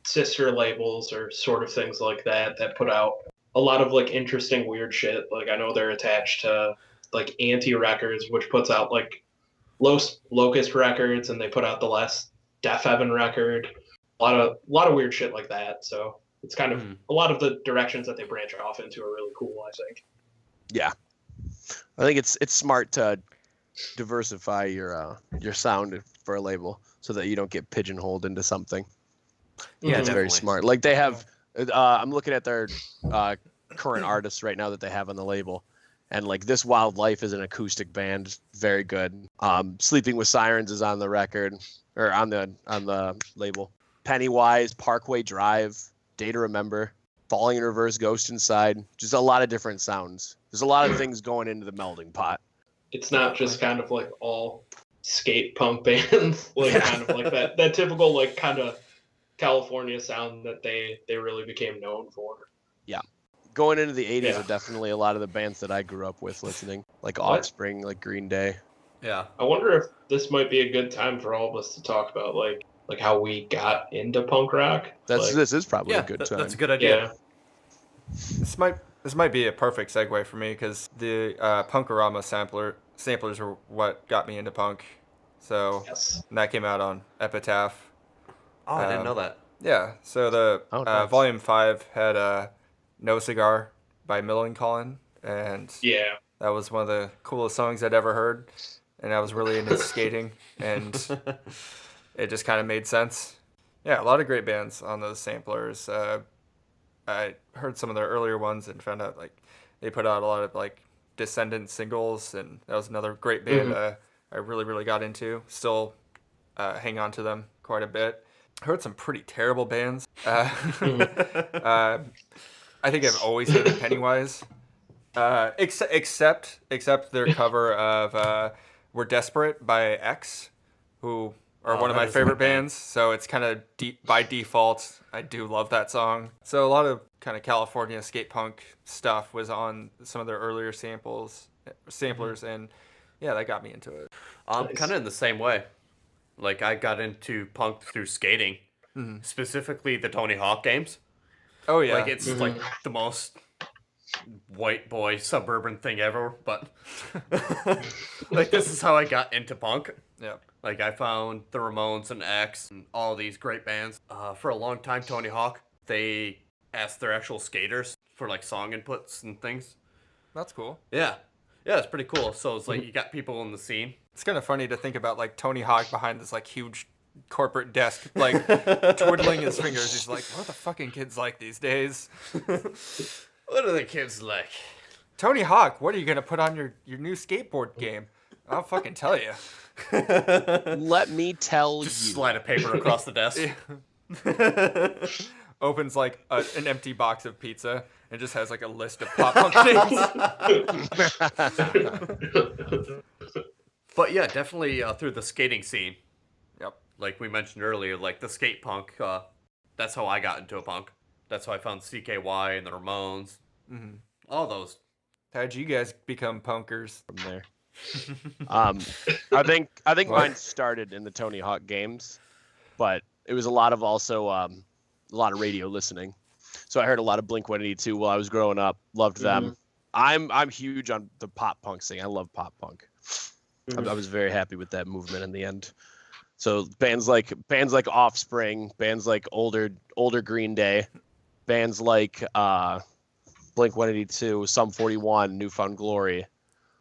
sister labels or sort of things like that put out a lot of like interesting weird shit. Like I know they're attached to like Anti Records, which puts out like Locust Records, and they put out the last Deaf Heaven record. A lot of weird shit like that. So it's kind of a lot of the directions that they branch off into are really cool, I think. Yeah, I think it's smart to diversify your sound for a label so that you don't get pigeonholed into something. Yeah, it's very smart. Like they have, I'm looking at their current artists right now that they have on the label, and like This Wildlife is an acoustic band, very good. Sleeping with Sirens is on the record or on the label. Pennywise, Parkway Drive, Day to Remember, Falling in Reverse, Ghost Inside, just a lot of different sounds. There's a lot of things going into the melding pot. It's not just kind of like all skate punk bands, like kind of like that typical like kind of California sound that they really became known for. Yeah. Going into the 80s are definitely a lot of the bands that I grew up with listening, like Offspring, like Green Day. Yeah. I wonder if this might be a good time for all of us to talk about like how we got into punk rock. This is probably a good time. That's a good idea. Yeah. This might be a perfect segue for me because the Punkorama samplers were what got me into punk. So and that came out on Epitaph. Oh, I didn't know that. Yeah. So the nice. Volume 5 had No Cigar by Millencolin, and that was one of the coolest songs I'd ever heard. And I was really into skating, and it just kind of made sense. Yeah, a lot of great bands on those samplers. I heard some of their earlier ones and found out like they put out a lot of like Descendant singles, and that was another great band I really got into. Still hang on to them quite a bit. I heard some pretty terrible bands. I think I've always hated Pennywise, except their cover of "We're Desperate" by X, who are one of my favorite bands. So it's kind of by default. I do love that song. So a lot of kind of California skate punk stuff was on some of their earlier samplers, and yeah, that got me into it. Kind of in the same way. Like I got into punk through skating, specifically the Tony Hawk games. Oh yeah, like it's like the most white boy suburban thing ever, but like this is how I got into punk. Yeah. Like I found the Ramones and X and all these great bands. For a long time, Tony Hawk, they asked their actual skaters for like song inputs and things. That's cool. Yeah, it's pretty cool. So it's like you got people in the scene. It's kind of funny to think about like Tony Hawk behind this like huge corporate desk, like twiddling his fingers. He's like, "What are the fucking kids like these days? What are the kids like?" Tony Hawk, what are you gonna put on your new skateboard game? I'll fucking tell you. Let me tell you. Just slide a paper across the desk. Opens like an empty box of pizza and just has like a list of pop punk names. But yeah, definitely through the skating scene. Yep. Like we mentioned earlier, like the skate punk, that's how I got into a punk. That's how I found CKY and the Ramones. Mm-hmm. All those. How'd you guys become punkers? From there. I think mine started in the Tony Hawk games, but it was a lot of radio listening. So I heard a lot of Blink-182 while I was growing up. Loved them. I'm huge on the pop punk scene. I love pop punk. I was very happy with that movement in the end. So bands like Offspring, bands like older Green Day, bands like Blink-182, Sum 41, New Found Glory.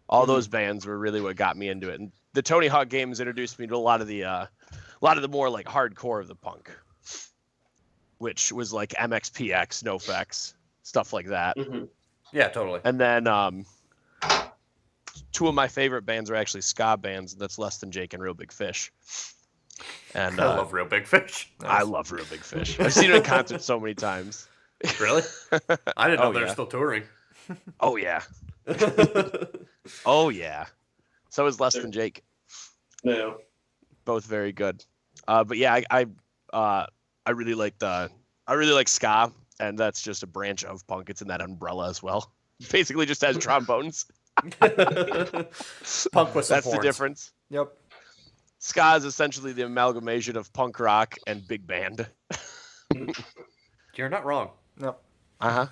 All those bands were really what got me into it. And the Tony Hawk games introduced me to a lot of the more like hardcore of the punk, which was like MXPX, NoFX, stuff like that. Yeah, totally. And then two of my favorite bands are actually ska bands. That's Less Than Jake and Real Big Fish. And I love Real Big Fish. I love Real Big Fish. I've seen it in concert so many times. Really? I didn't know they were still touring. Oh yeah. Oh yeah. So is Less Than Jake. No. Both very good. But yeah, I really like ska, and that's just a branch of punk. It's in that umbrella as well. Basically, just has trombones. Punk with some That's horns. the difference. Yep. Ska is essentially the amalgamation of punk rock and big band. You're not wrong. Yep. Uh-huh.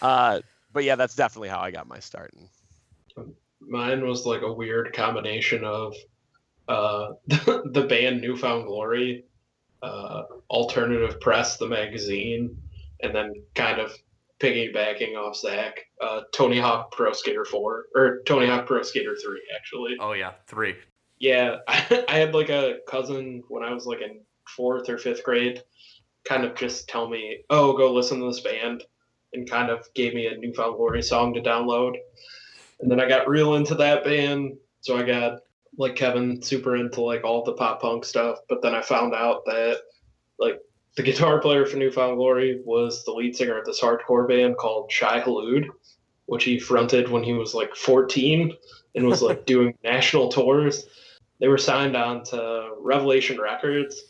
But yeah, that's definitely how I got my start. Mine was like a weird combination of the band Newfound Glory, Alternative Press, the magazine, and then kind of piggybacking off Zach, Tony Hawk Pro Skater 4, or Tony Hawk Pro Skater 3, actually. Oh yeah, 3. Yeah, I had like a cousin when I was like in 4th or 5th grade kind of just tell me, oh, go listen to this band, and kind of gave me a Newfound Glory song to download. And then I got real into that band, so I got, like Kevin, super into like all the pop punk stuff. But then I found out that like the guitar player for Newfound Glory was the lead singer of this hardcore band called Shai Hulud, which he fronted when he was like 14 and was like doing national tours. They were signed on to Revelation Records,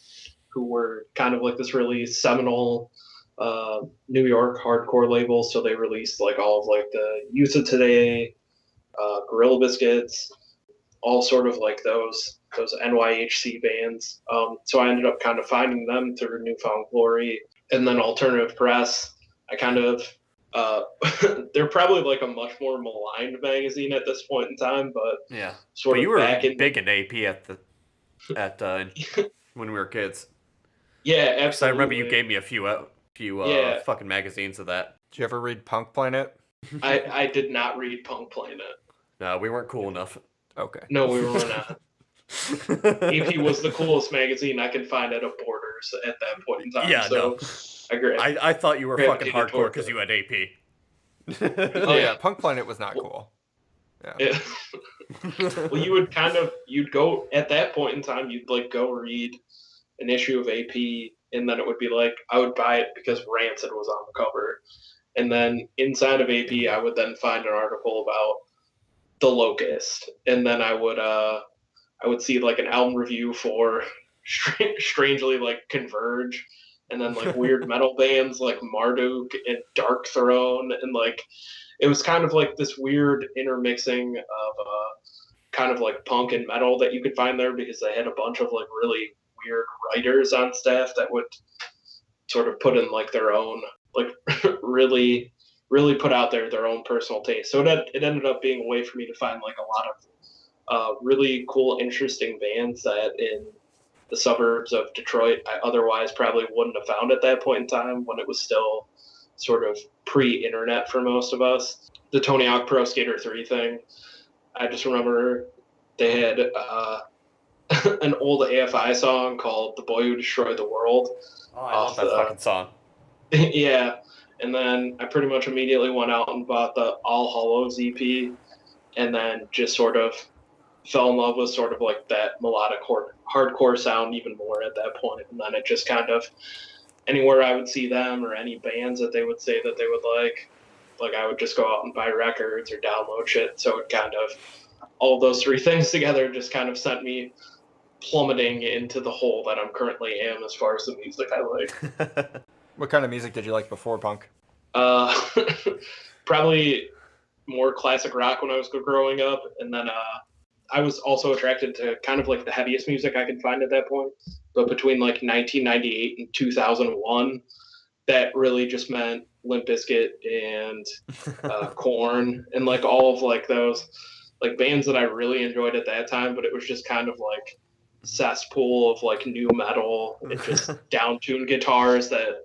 who were kind of like this really seminal New York hardcore label. So they released like all of like the Youth of Today, Gorilla Biscuits, all sort of like those NYHC bands. So I ended up kind of finding them through Newfound Glory, and then Alternative Press. I kind of they're probably like a much more maligned magazine at this point in time, but Yeah. sort But of you were back in big in AP at when we were kids. yeah, Because I absolutely. remember you gave me a few Yeah. fucking magazines of that. Did you ever read Punk Planet? I did not read Punk Planet. No, we weren't cool enough. Okay. No, we were not. AP was the coolest magazine I could find at a Borders at that point in time. Yeah, so no. I agree. I thought you were fucking Gravitated hardcore towards because it. you had AP. Oh yeah, Punk Planet was not cool. Yeah. Yeah. Well, you'd go at that point in time, you'd like go read an issue of AP, and then it would be like, I would buy it because Rancid was on the cover. And then inside of AP, I would then find an article about The Locust. And then I would see like an album review for strangely like Converge, and then like weird metal bands like Marduk and Dark Throne, and like it was kind of like this weird intermixing of kind of like punk and metal that you could find there, because they had a bunch of like really weird writers on staff that would sort of put in like their own like really put out their own personal taste. So it ended up being a way for me to find like a lot of really cool, interesting bands that in the suburbs of Detroit I otherwise probably wouldn't have found at that point in time, when it was still sort of pre-internet for most of us. The Tony Hawk Pro Skater 3 thing, I just remember they had an old AFI song called "The Boy Who Destroyed the World." Oh, I love that fucking song. Yeah, and then I pretty much immediately went out and bought the All Hallows EP, and then just sort of fell in love with sort of like that melodic hardcore sound even more at that point. And then it just kind of, anywhere I would see them or any bands that they would say that they would like I would just go out and buy records or download shit. So it kind of, all of those three things together just kind of sent me plummeting into the hole that I'm currently am as far as the music I like. What kind of music did you like before punk? Probably more classic rock when I was growing up, and then I was also attracted to kind of like the heaviest music I could find at that point. But between like 1998 and 2001, that really just meant Limp Bizkit and Korn, and like all of like those like bands that I really enjoyed at that time. But it was just kind of like cesspool of like new metal and just down-tuned guitars that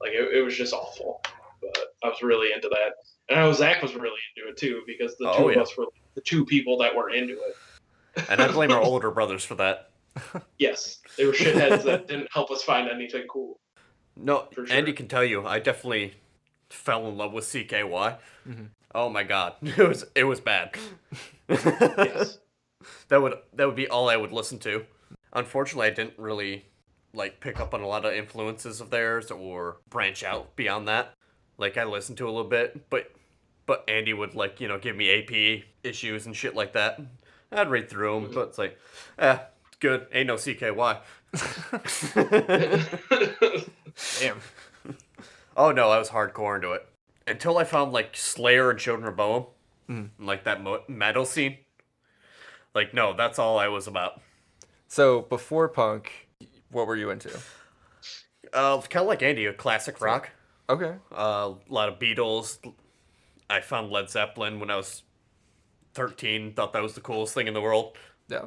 like it was just awful. But I was really into that, and I know Zach was really into it too, because the two of us were the two people that were into it. And I blame our older brothers for that. Yes, they were shitheads that didn't help us find anything cool. No, For sure. Andy can tell you, I definitely fell in love with CKY. Mm-hmm. Oh my god, it was bad. Yes. That would be all I would listen to. Unfortunately, I didn't really like pick up on a lot of influences of theirs or branch out beyond that. Like I listened to a little bit, but Andy would like, give me AP issues and shit like that. I'd read through them, but it's like, good. Ain't no CKY. Damn. Oh no, I was hardcore into it. Until I found like Slayer and Children of Bodom, and, like that metal scene. Like, no, that's all I was about. So before punk, what were you into? Kind of like Andy, a classic rock. Okay. A lot of Beatles. I found Led Zeppelin when I was 13. Thought that was the coolest thing in the world. Yeah.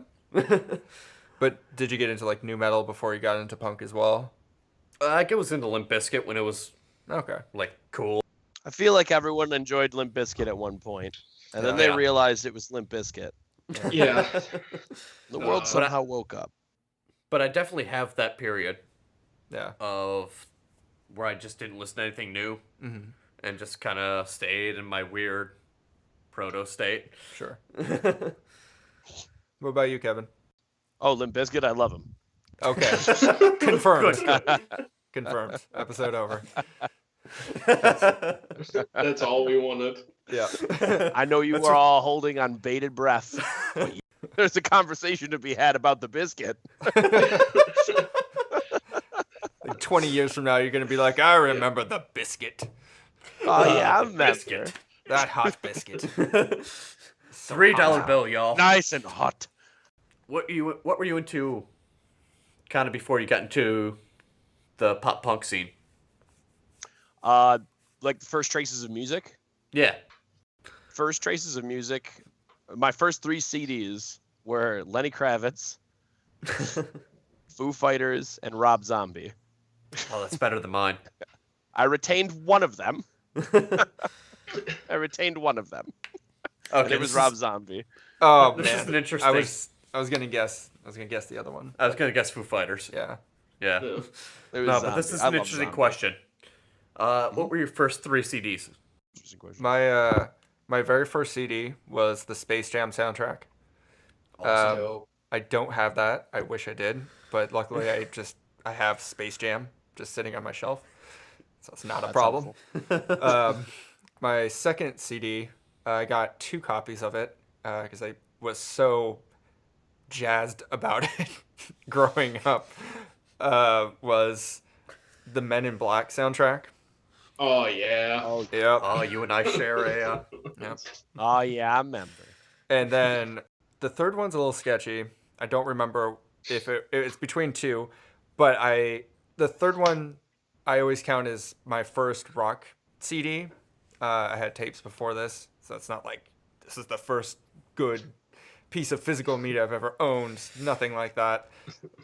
But did you get into like new metal before you got into punk as well? I was into Limp Bizkit when it was Okay. like cool. I feel like everyone enjoyed Limp Bizkit at one point, and then they Yeah. realized it was Limp Bizkit. Yeah. The world But somehow woke up. But I definitely have that period Yeah. of where I just didn't listen to anything new and just kind of stayed in my weird proto state. Sure. What about you, Kevin? Oh, Limp Bizkit, I love him. Okay. Confirmed. Good. Confirmed. Episode over. That's all we wanted. Yeah. I know you are all holding on bated breath. But there's a conversation to be had about the biscuit. Like 20 years from now, you're going to be like, I remember the biscuit. Oh yeah, I remember. Biscuit. That hot biscuit. $3 bill, y'all. Nice and hot. What were you into kind of before you got into the pop punk scene? Like the first traces of music. Yeah. First traces of music. My first 3 CDs were Lenny Kravitz, Foo Fighters, and Rob Zombie. Oh, that's better than mine. I retained one of them. I retained one of them. Okay, And it was Rob Zombie. Oh, This is man. an interesting. I was going to guess. I was going to guess the other one. I was gonna guess Foo Fighters. Yeah. Yeah. Yeah. It was No, but Zombie. this is I an love interesting Zombie. question. What were your first 3 CDs? Interesting question. My very first CD was the Space Jam soundtrack. Also, I don't have that. I wish I did, but luckily I have Space Jam just sitting on my shelf, so it's not a That's problem. helpful. My second CD, I got 2 copies of it because I was so jazzed about it growing up. Was the Men in Black soundtrack. oh yeah. Oh, Yep. Oh, you and I share a. Yep. oh yeah, I remember. And then the third one's a little sketchy. I don't remember if it's between 2, but the third one I always count as my first rock CD. I had tapes before this, so it's not like this is the first good piece of physical media I've ever owned. Nothing like that.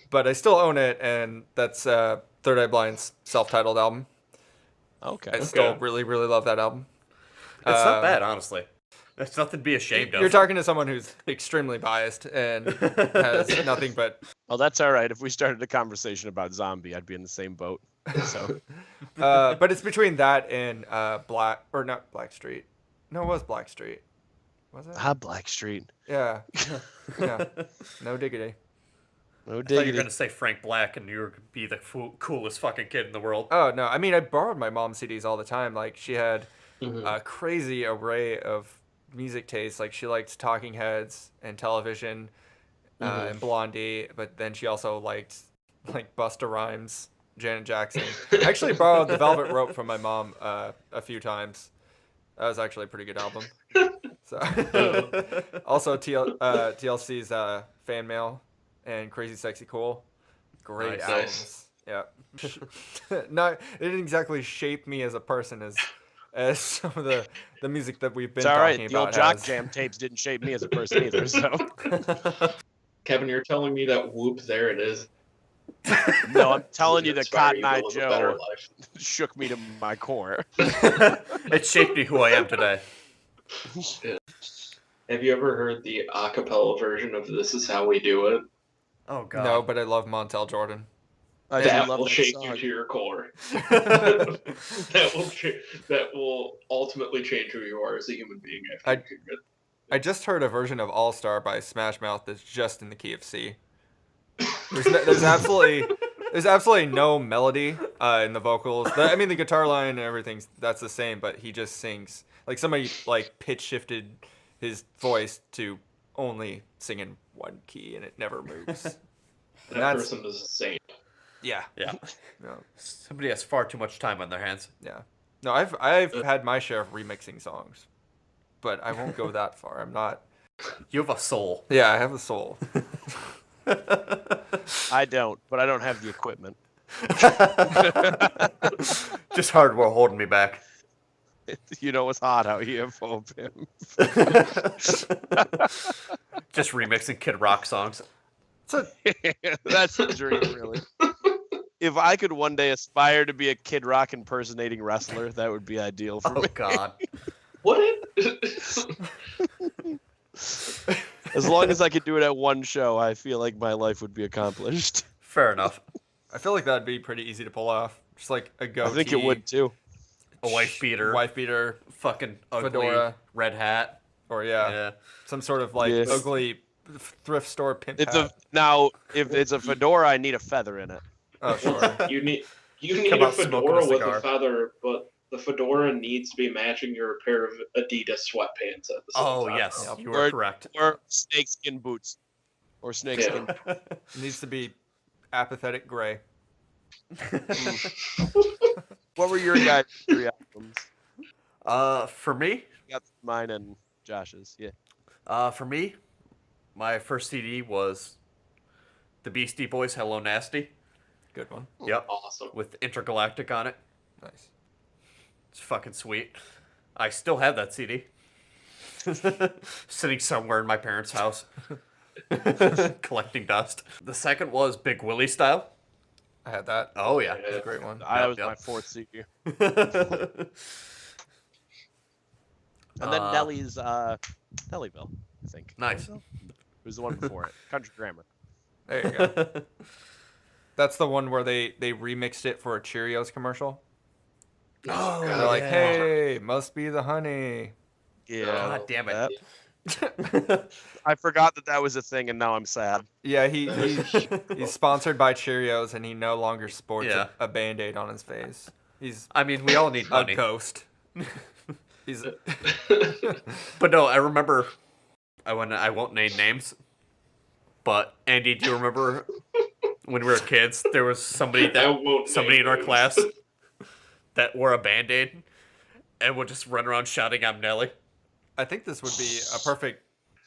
But I still own it, and that's Third Eye Blind's self-titled album. Okay. I still really, really love that album. It's not bad, honestly. It's nothing to be ashamed of. You're talking to someone who's extremely biased and has nothing but... Well, that's all right. If we started a conversation about Zombie, I'd be in the same boat. So but it's between that and not Black Street. No, it was Black Street. Was it? Black Street. Yeah. Yeah. No diggity. No I thought you were diggity. gonna say Frank Black, and you were gonna be the coolest fucking kid in the world. Oh, no. I mean, I borrowed my mom's CDs all the time. Like, she had Mhm. a crazy array of music tastes. Like, she liked Talking Heads and Television and Blondie, but then she also liked, like, Busta Rhymes, Janet Jackson. I actually borrowed The Velvet Rope from my mom a few times. That was actually a pretty good album. So, also TLC's Fan Mail and Crazy Sexy Cool. Great Nice. albums. Yeah. No, it didn't exactly shape me as a person as some of the music that we've been It's all talking right. The old about Jock has. Jam tapes didn't shape me as a person either. So Kevin, you're telling me that Whoop, there it is. no, I'm telling you that Inspire Cotton Eye to live a better Joe life. shook me to my core. It shaped me who I am today. Have you ever heard the a cappella version of This Is How We Do It? Oh god. No, but I love Montel Jordan. I do That love will that shake song. you to your core. that will ultimately change who you are as a human being. I think. I just heard a version of All Star by Smash Mouth that's just in the key of C. There's absolutely no melody in the vocals. I mean, the guitar line and everything's that's the same, but he just sings like somebody like pitch shifted his voice to only sing in one key, and it never moves. And That person is a saint. Yeah, Yeah. no, Somebody has far too much time on their hands. yeah, no. I've had my share of remixing songs, but I won't go that far. I'm not. You have a soul. Yeah, I have a soul. I don't, but I don't have the equipment. Just hardware holding me back. You know what's hot out here, for him. Just remixing Kid Rock songs. That's the dream, really. If I could one day aspire to be a Kid Rock impersonating wrestler, that would be ideal for Oh me. God. What? As long as I could do it at one show, I feel like my life would be accomplished. Fair enough. I feel like that'd be pretty easy to pull off. Just like a goatee. I think it would too. A wife beater. Wife beater. Fucking ugly Fedora. red hat. Or yeah. Some sort of like Yes. ugly thrift store pimp It's hat. now if it's a fedora, I need a feather in it. Oh, sure. You need Come a out smoking fedora a with cigar. a feather, but the fedora needs to be matching your pair of Adidas sweatpants at the same Oh time. yes, Yep. you are correct. Or snakeskin boots. Or snakeskin. It needs to be apathetic gray. What were your guys' 3 albums? For me, I got mine and Josh's. Yeah. For me, my first CD was the Beastie Boys' "Hello Nasty." Good one. Yep, Awesome. with Intergalactic on it. Nice. It's fucking sweet. I still have that CD. Sitting somewhere in my parents' house. Collecting dust. The second was Big Willie Style. I had that. Oh yeah. That's a great one. That was yep. my 4th CD. uh, And then Nelly's Nellyville, I think. Nice. It was the one before it. Country Grammar. There you go. That's the one where they remixed it for a Cheerios commercial. Oh, They're like, yeah. hey, must be the honey. Yeah. God damn it. Yep. I forgot that was a thing, and now I'm sad. Yeah, he's sponsored by Cheerios, and he no longer sports Yeah. a Band-Aid on his face. He's I mean, we all need a money. ghost. He's But no, I remember. I won't name names. But Andy, do you remember when we were kids? There was somebody name in our names. class that wore a Band-Aid and would just run around shouting, "I'm Nelly." I think this would be a perfect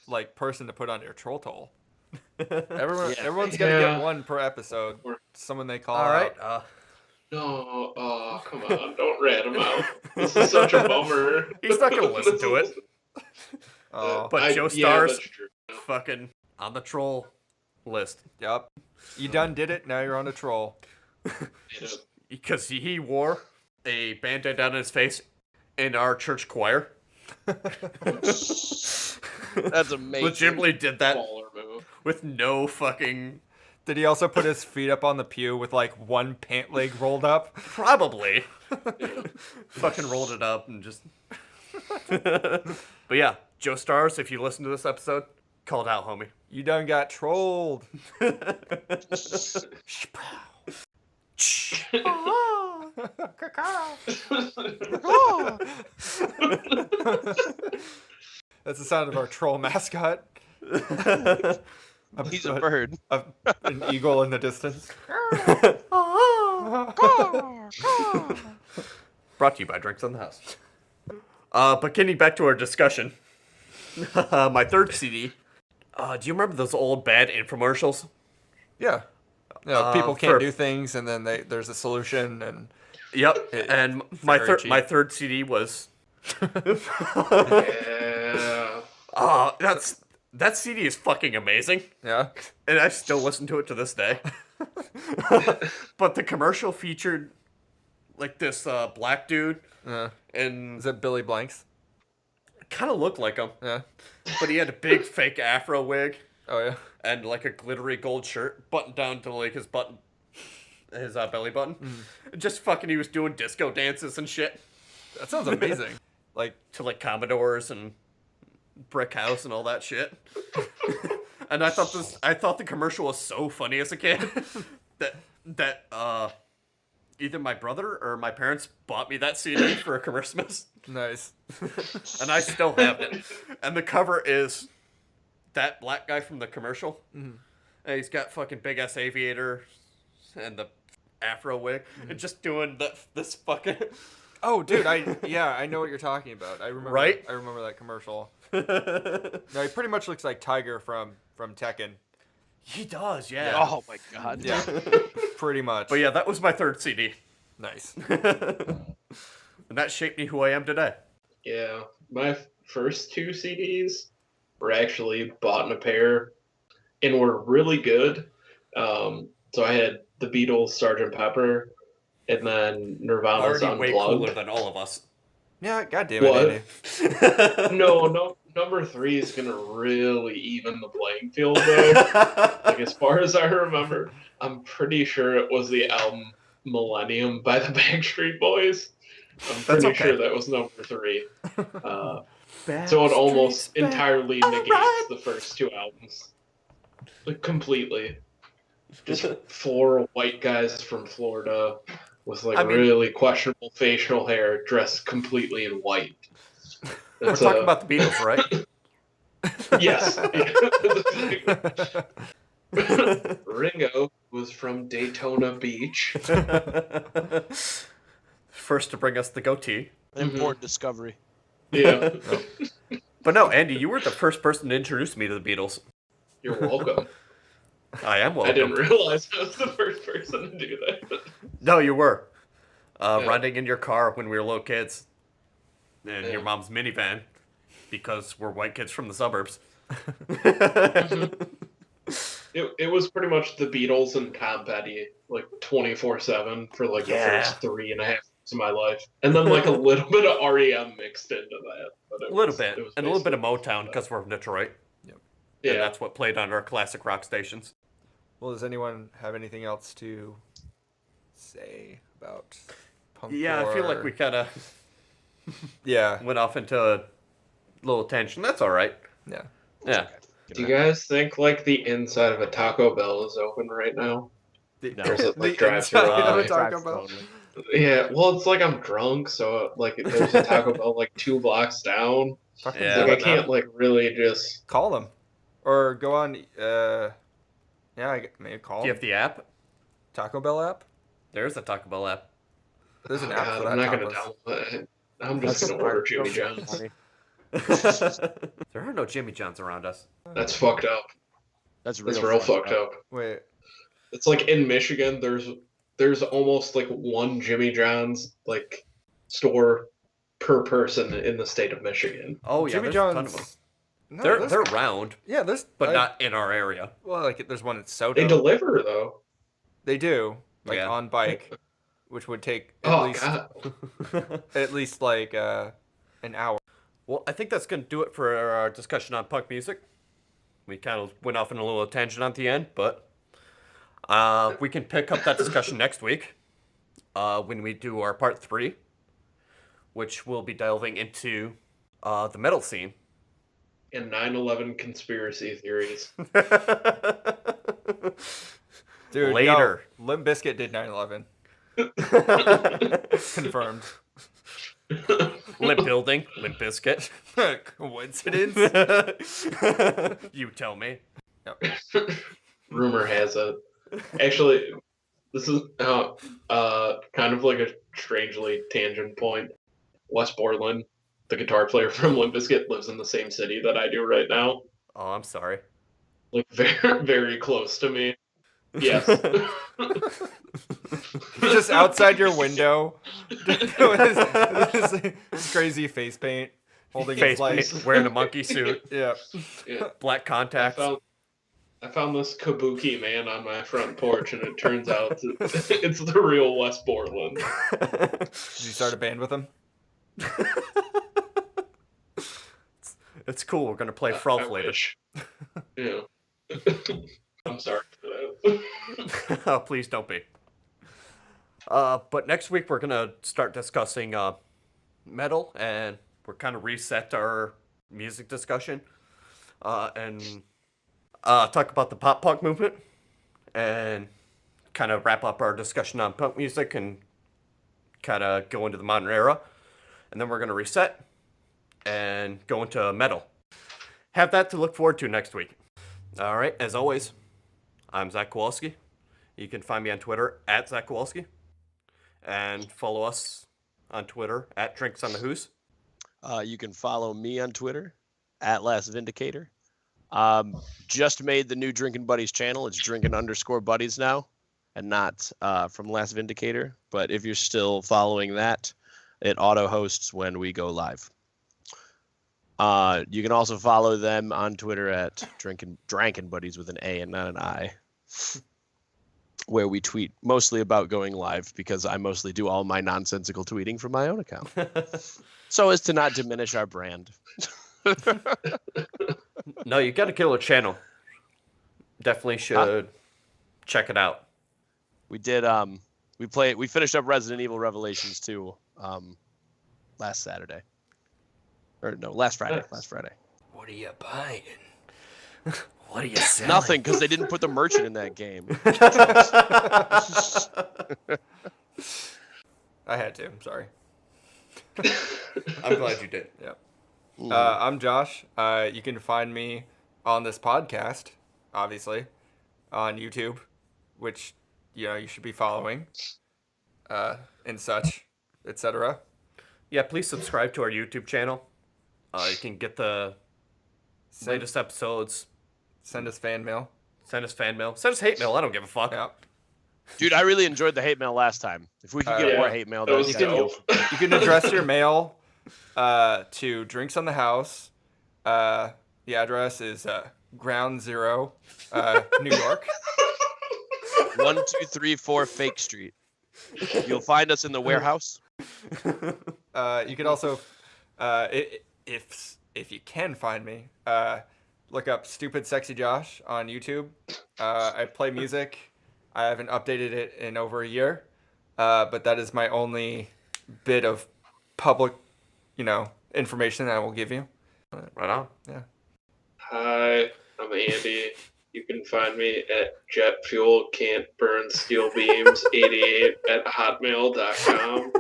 like person to put on your troll toll. Everyone's gonna Yeah. get one per episode. Someone they call All right. out. No, oh, come on, don't rat him out. This is such a bummer. He's not gonna listen to it. Oh, But Joe yeah, Stars, that's true. fucking on the troll list yep. You done did it. Now you're on a troll. You know, because he wore a Band-Aid down his face in our church choir. That's amazing. Legitimately did that baller move. with no fucking. Did he also put his feet up on the pew with like one pant leg rolled up? Probably. Fucking rolled it up and just. But yeah, Joe Stars, if you listen to this episode, call it out, homie. You done got trolled. That's the sound of our troll mascot. He's a bird. An eagle in the distance. Brought to you by Drinks on the House. But getting back to our discussion, my third CD. Do you remember those old bad infomercials? Yeah. People can't for- do things, and then there's a solution, and Yep. And my very cheap. third CD was. Yeah. That CD is fucking amazing, yeah. and I still listen to it to this day. But the commercial featured like this black dude, and Is it Billy Blanks? kind of looked like him, Yeah. but he had a big fake afro wig Oh yeah. and like a glittery gold shirt buttoned down to like his belly button. Just fucking, he was doing disco dances and shit That sounds amazing. Like to like Commodores and Brick House and all that shit. And I thought the commercial was so funny as a kid that either my brother or my parents bought me that CD for a Christmas, nice. and I still have it. And the cover is that black guy from the commercial. And he's got fucking big ass aviator and the afro wig, and just doing this fucking. Oh, dude, I know what you're talking about. I remember. Right? I remember that commercial. No, he pretty much looks like Tiger from Tekken. He does, yeah. Oh my god. Yeah, pretty much. But yeah, that was my third CD. Nice. And that shaped me who I am today. Yeah, my first two CDs were actually bought in a pair and were really good. So I had the Beatles, Sgt. Pepper, and then Nirvana's Already way cooler Unplugged. than all of us. Yeah, goddamn it, What? Andy. No, number three is gonna really even the playing field though. Like as far as I remember, I'm pretty sure it was the album Millennium by the Backstreet Boys. I'm pretty okay. sure that was number three. So it almost entirely negates the first two albums. Like, completely. Just four white guys from Florida with like really questionable facial hair dressed completely in white. We're talking about the Beatles, right? Yes. Ringo was from Daytona Beach. First to bring us the goatee. An important discovery. Yeah. But no, Andy, you were the first person to introduce me to the Beatles. You're welcome. I am welcome. I didn't realize I was the first person to do that. No, you were. Yeah. Riding in your car when we were little kids. In Yeah. your mom's minivan. Because we're white kids from the suburbs. It was pretty much the Beatles and Tom Petty, like 24/7 for like the first 3.5 years of my life, and then like a little bit of REM mixed into that. But A little bit. And a little bit of Motown that. because we're from Detroit. Yeah. And that's what played on our classic rock stations. Well, does anyone have anything else to say about punk? Yeah, I feel like we kind of Yeah. went off into a little tangent. That's all right. Yeah. Yeah. Do you guys think like the inside of a Taco Bell is open right now? No. Or is it like The drive-through? inside of a Yeah. Taco Bell. Yeah, well, it's like I'm drunk, so like there's a Taco Bell like 2 blocks down. Fucking Yeah. do Like I it. can't like really just. Call them, or go on. Maybe call Do you them. have the app? Taco Bell app. There's a Taco Bell app. There's an Oh, app God, for that. I'm not gonna Tapas. download it. I'm just gonna order Jimmy John's. There are no Jimmy Johns around us. That's fucked up. That's That's real fucked up. Wait. It's like in Michigan, there's almost like one Jimmy John's like store per person in the state of Michigan. Oh yeah, Jimmy there's a ton of them. John's. No, They're there's- they're around, yeah, there's but not in our area. Well, like there's one in Soto. They deliver though. They do, like Yeah. on bike, which would take Oh god. at least like an hour. Well, I think that's gonna do it for our discussion on punk music. We kind of went off in a little tangent at the end, but we can pick up that discussion next week when we do our part 3, which will be delving into the metal scene. And 9/11 conspiracy theories. Dude, Later. Yo, Limp Bizkit did 9/11. Confirmed. Limp Building, Limp Biscuit. Coincidence? You tell me. Rumor has it. Actually, this is kind of like a strangely tangent point. Wes Borland, the guitar player from Limp Bizkit, lives in the same city that I do right now. Oh, I'm sorry. Like very, very close to me. Yes. He's just outside your window with his crazy face paint, holding Face his lights. paint, wearing a monkey suit, Yeah. Yeah. black contacts. I found this kabuki man on my front porch, and it turns out it's the real Wes Borland. Did you start a band with him? It's cool. We're gonna play Frolf later. Wish. Yeah. I'm sorry for that. Oh, please don't be. But next week we're gonna start discussing metal, and we're kind of reset our music discussion, and talk about the pop punk movement, and kind of wrap up our discussion on punk music, and kind of go into the modern era, and then we're gonna reset and go into metal. Have that to look forward to next week. All right, as always, I'm Zach Kowalski. You can find me on Twitter at Zach Kowalski. And follow us on Twitter at Drinks on the Hoos. You can follow me on Twitter at Last Vindicator. Just made the new Drinking Buddies channel. It's drinking_buddies now, and not from Last Vindicator. But if you're still following that, it auto hosts when we go live. You can also follow them on Twitter at Drinkin' Buddies with an A and not an I, where we tweet mostly about going live because I mostly do all my nonsensical tweeting from my own account, so as to not diminish our brand. No, you got a killer channel. Definitely should check it out. We did. We finished up Resident Evil Revelations 2 last Saturday. Or no, last Friday. Last Friday. What are you buying? What are you selling? Nothing, because they didn't put the merchant in that game. I had to. I'm sorry. I'm glad you did. Yep. I'm Josh. You can find me on this podcast, obviously, on YouTube, which you should be following, and such, etc. Yeah, please subscribe to our YouTube channel. You can get the latest episodes. Send us fan mail. Send us fan mail. Send us hate mail. I don't give a fuck. Yeah. Dude, I really enjoyed the hate mail last time. If we could get more hate mail, that was dope. You can address your mail to Drinks on the House. The address is Ground Zero, New York. 1234 Fake Street. You'll find us in the warehouse. You could also, if you can find me, look up Stupid Sexy Josh on YouTube. I play music. I haven't updated it in over a year, but that is my only bit of public, information that I will give you. Right on. Yeah. Hi, I'm Andy. You can find me at jetfuel can't burn steel beams 88 at hotmail.com.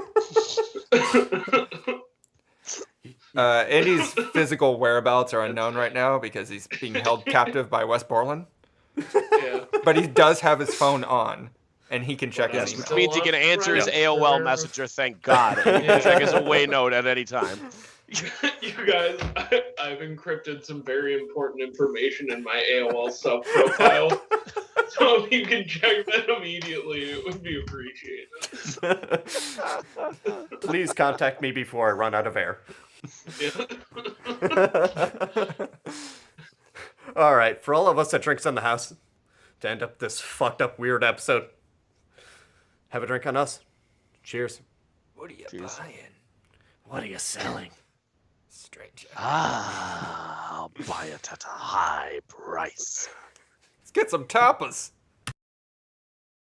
Andy's physical whereabouts are unknown right now because he's being held captive by West Borland. Yeah. But he does have his phone on, and he can check his Yes, which email. means he can answer his Right. AOL Messenger, thank God. And he can check his away note at any time. You guys, I've encrypted some very important information in my AOL sub profile. So if you can check that immediately, it would be appreciated. Please contact me before I run out of air. Yeah. All right, for all of us that drinks in the house, to end up this fucked up weird episode, have a drink on us. Cheers. What are you Cheers. buying? What are you selling? Stranger. I'll buy it at a high price. Let's get some tapas.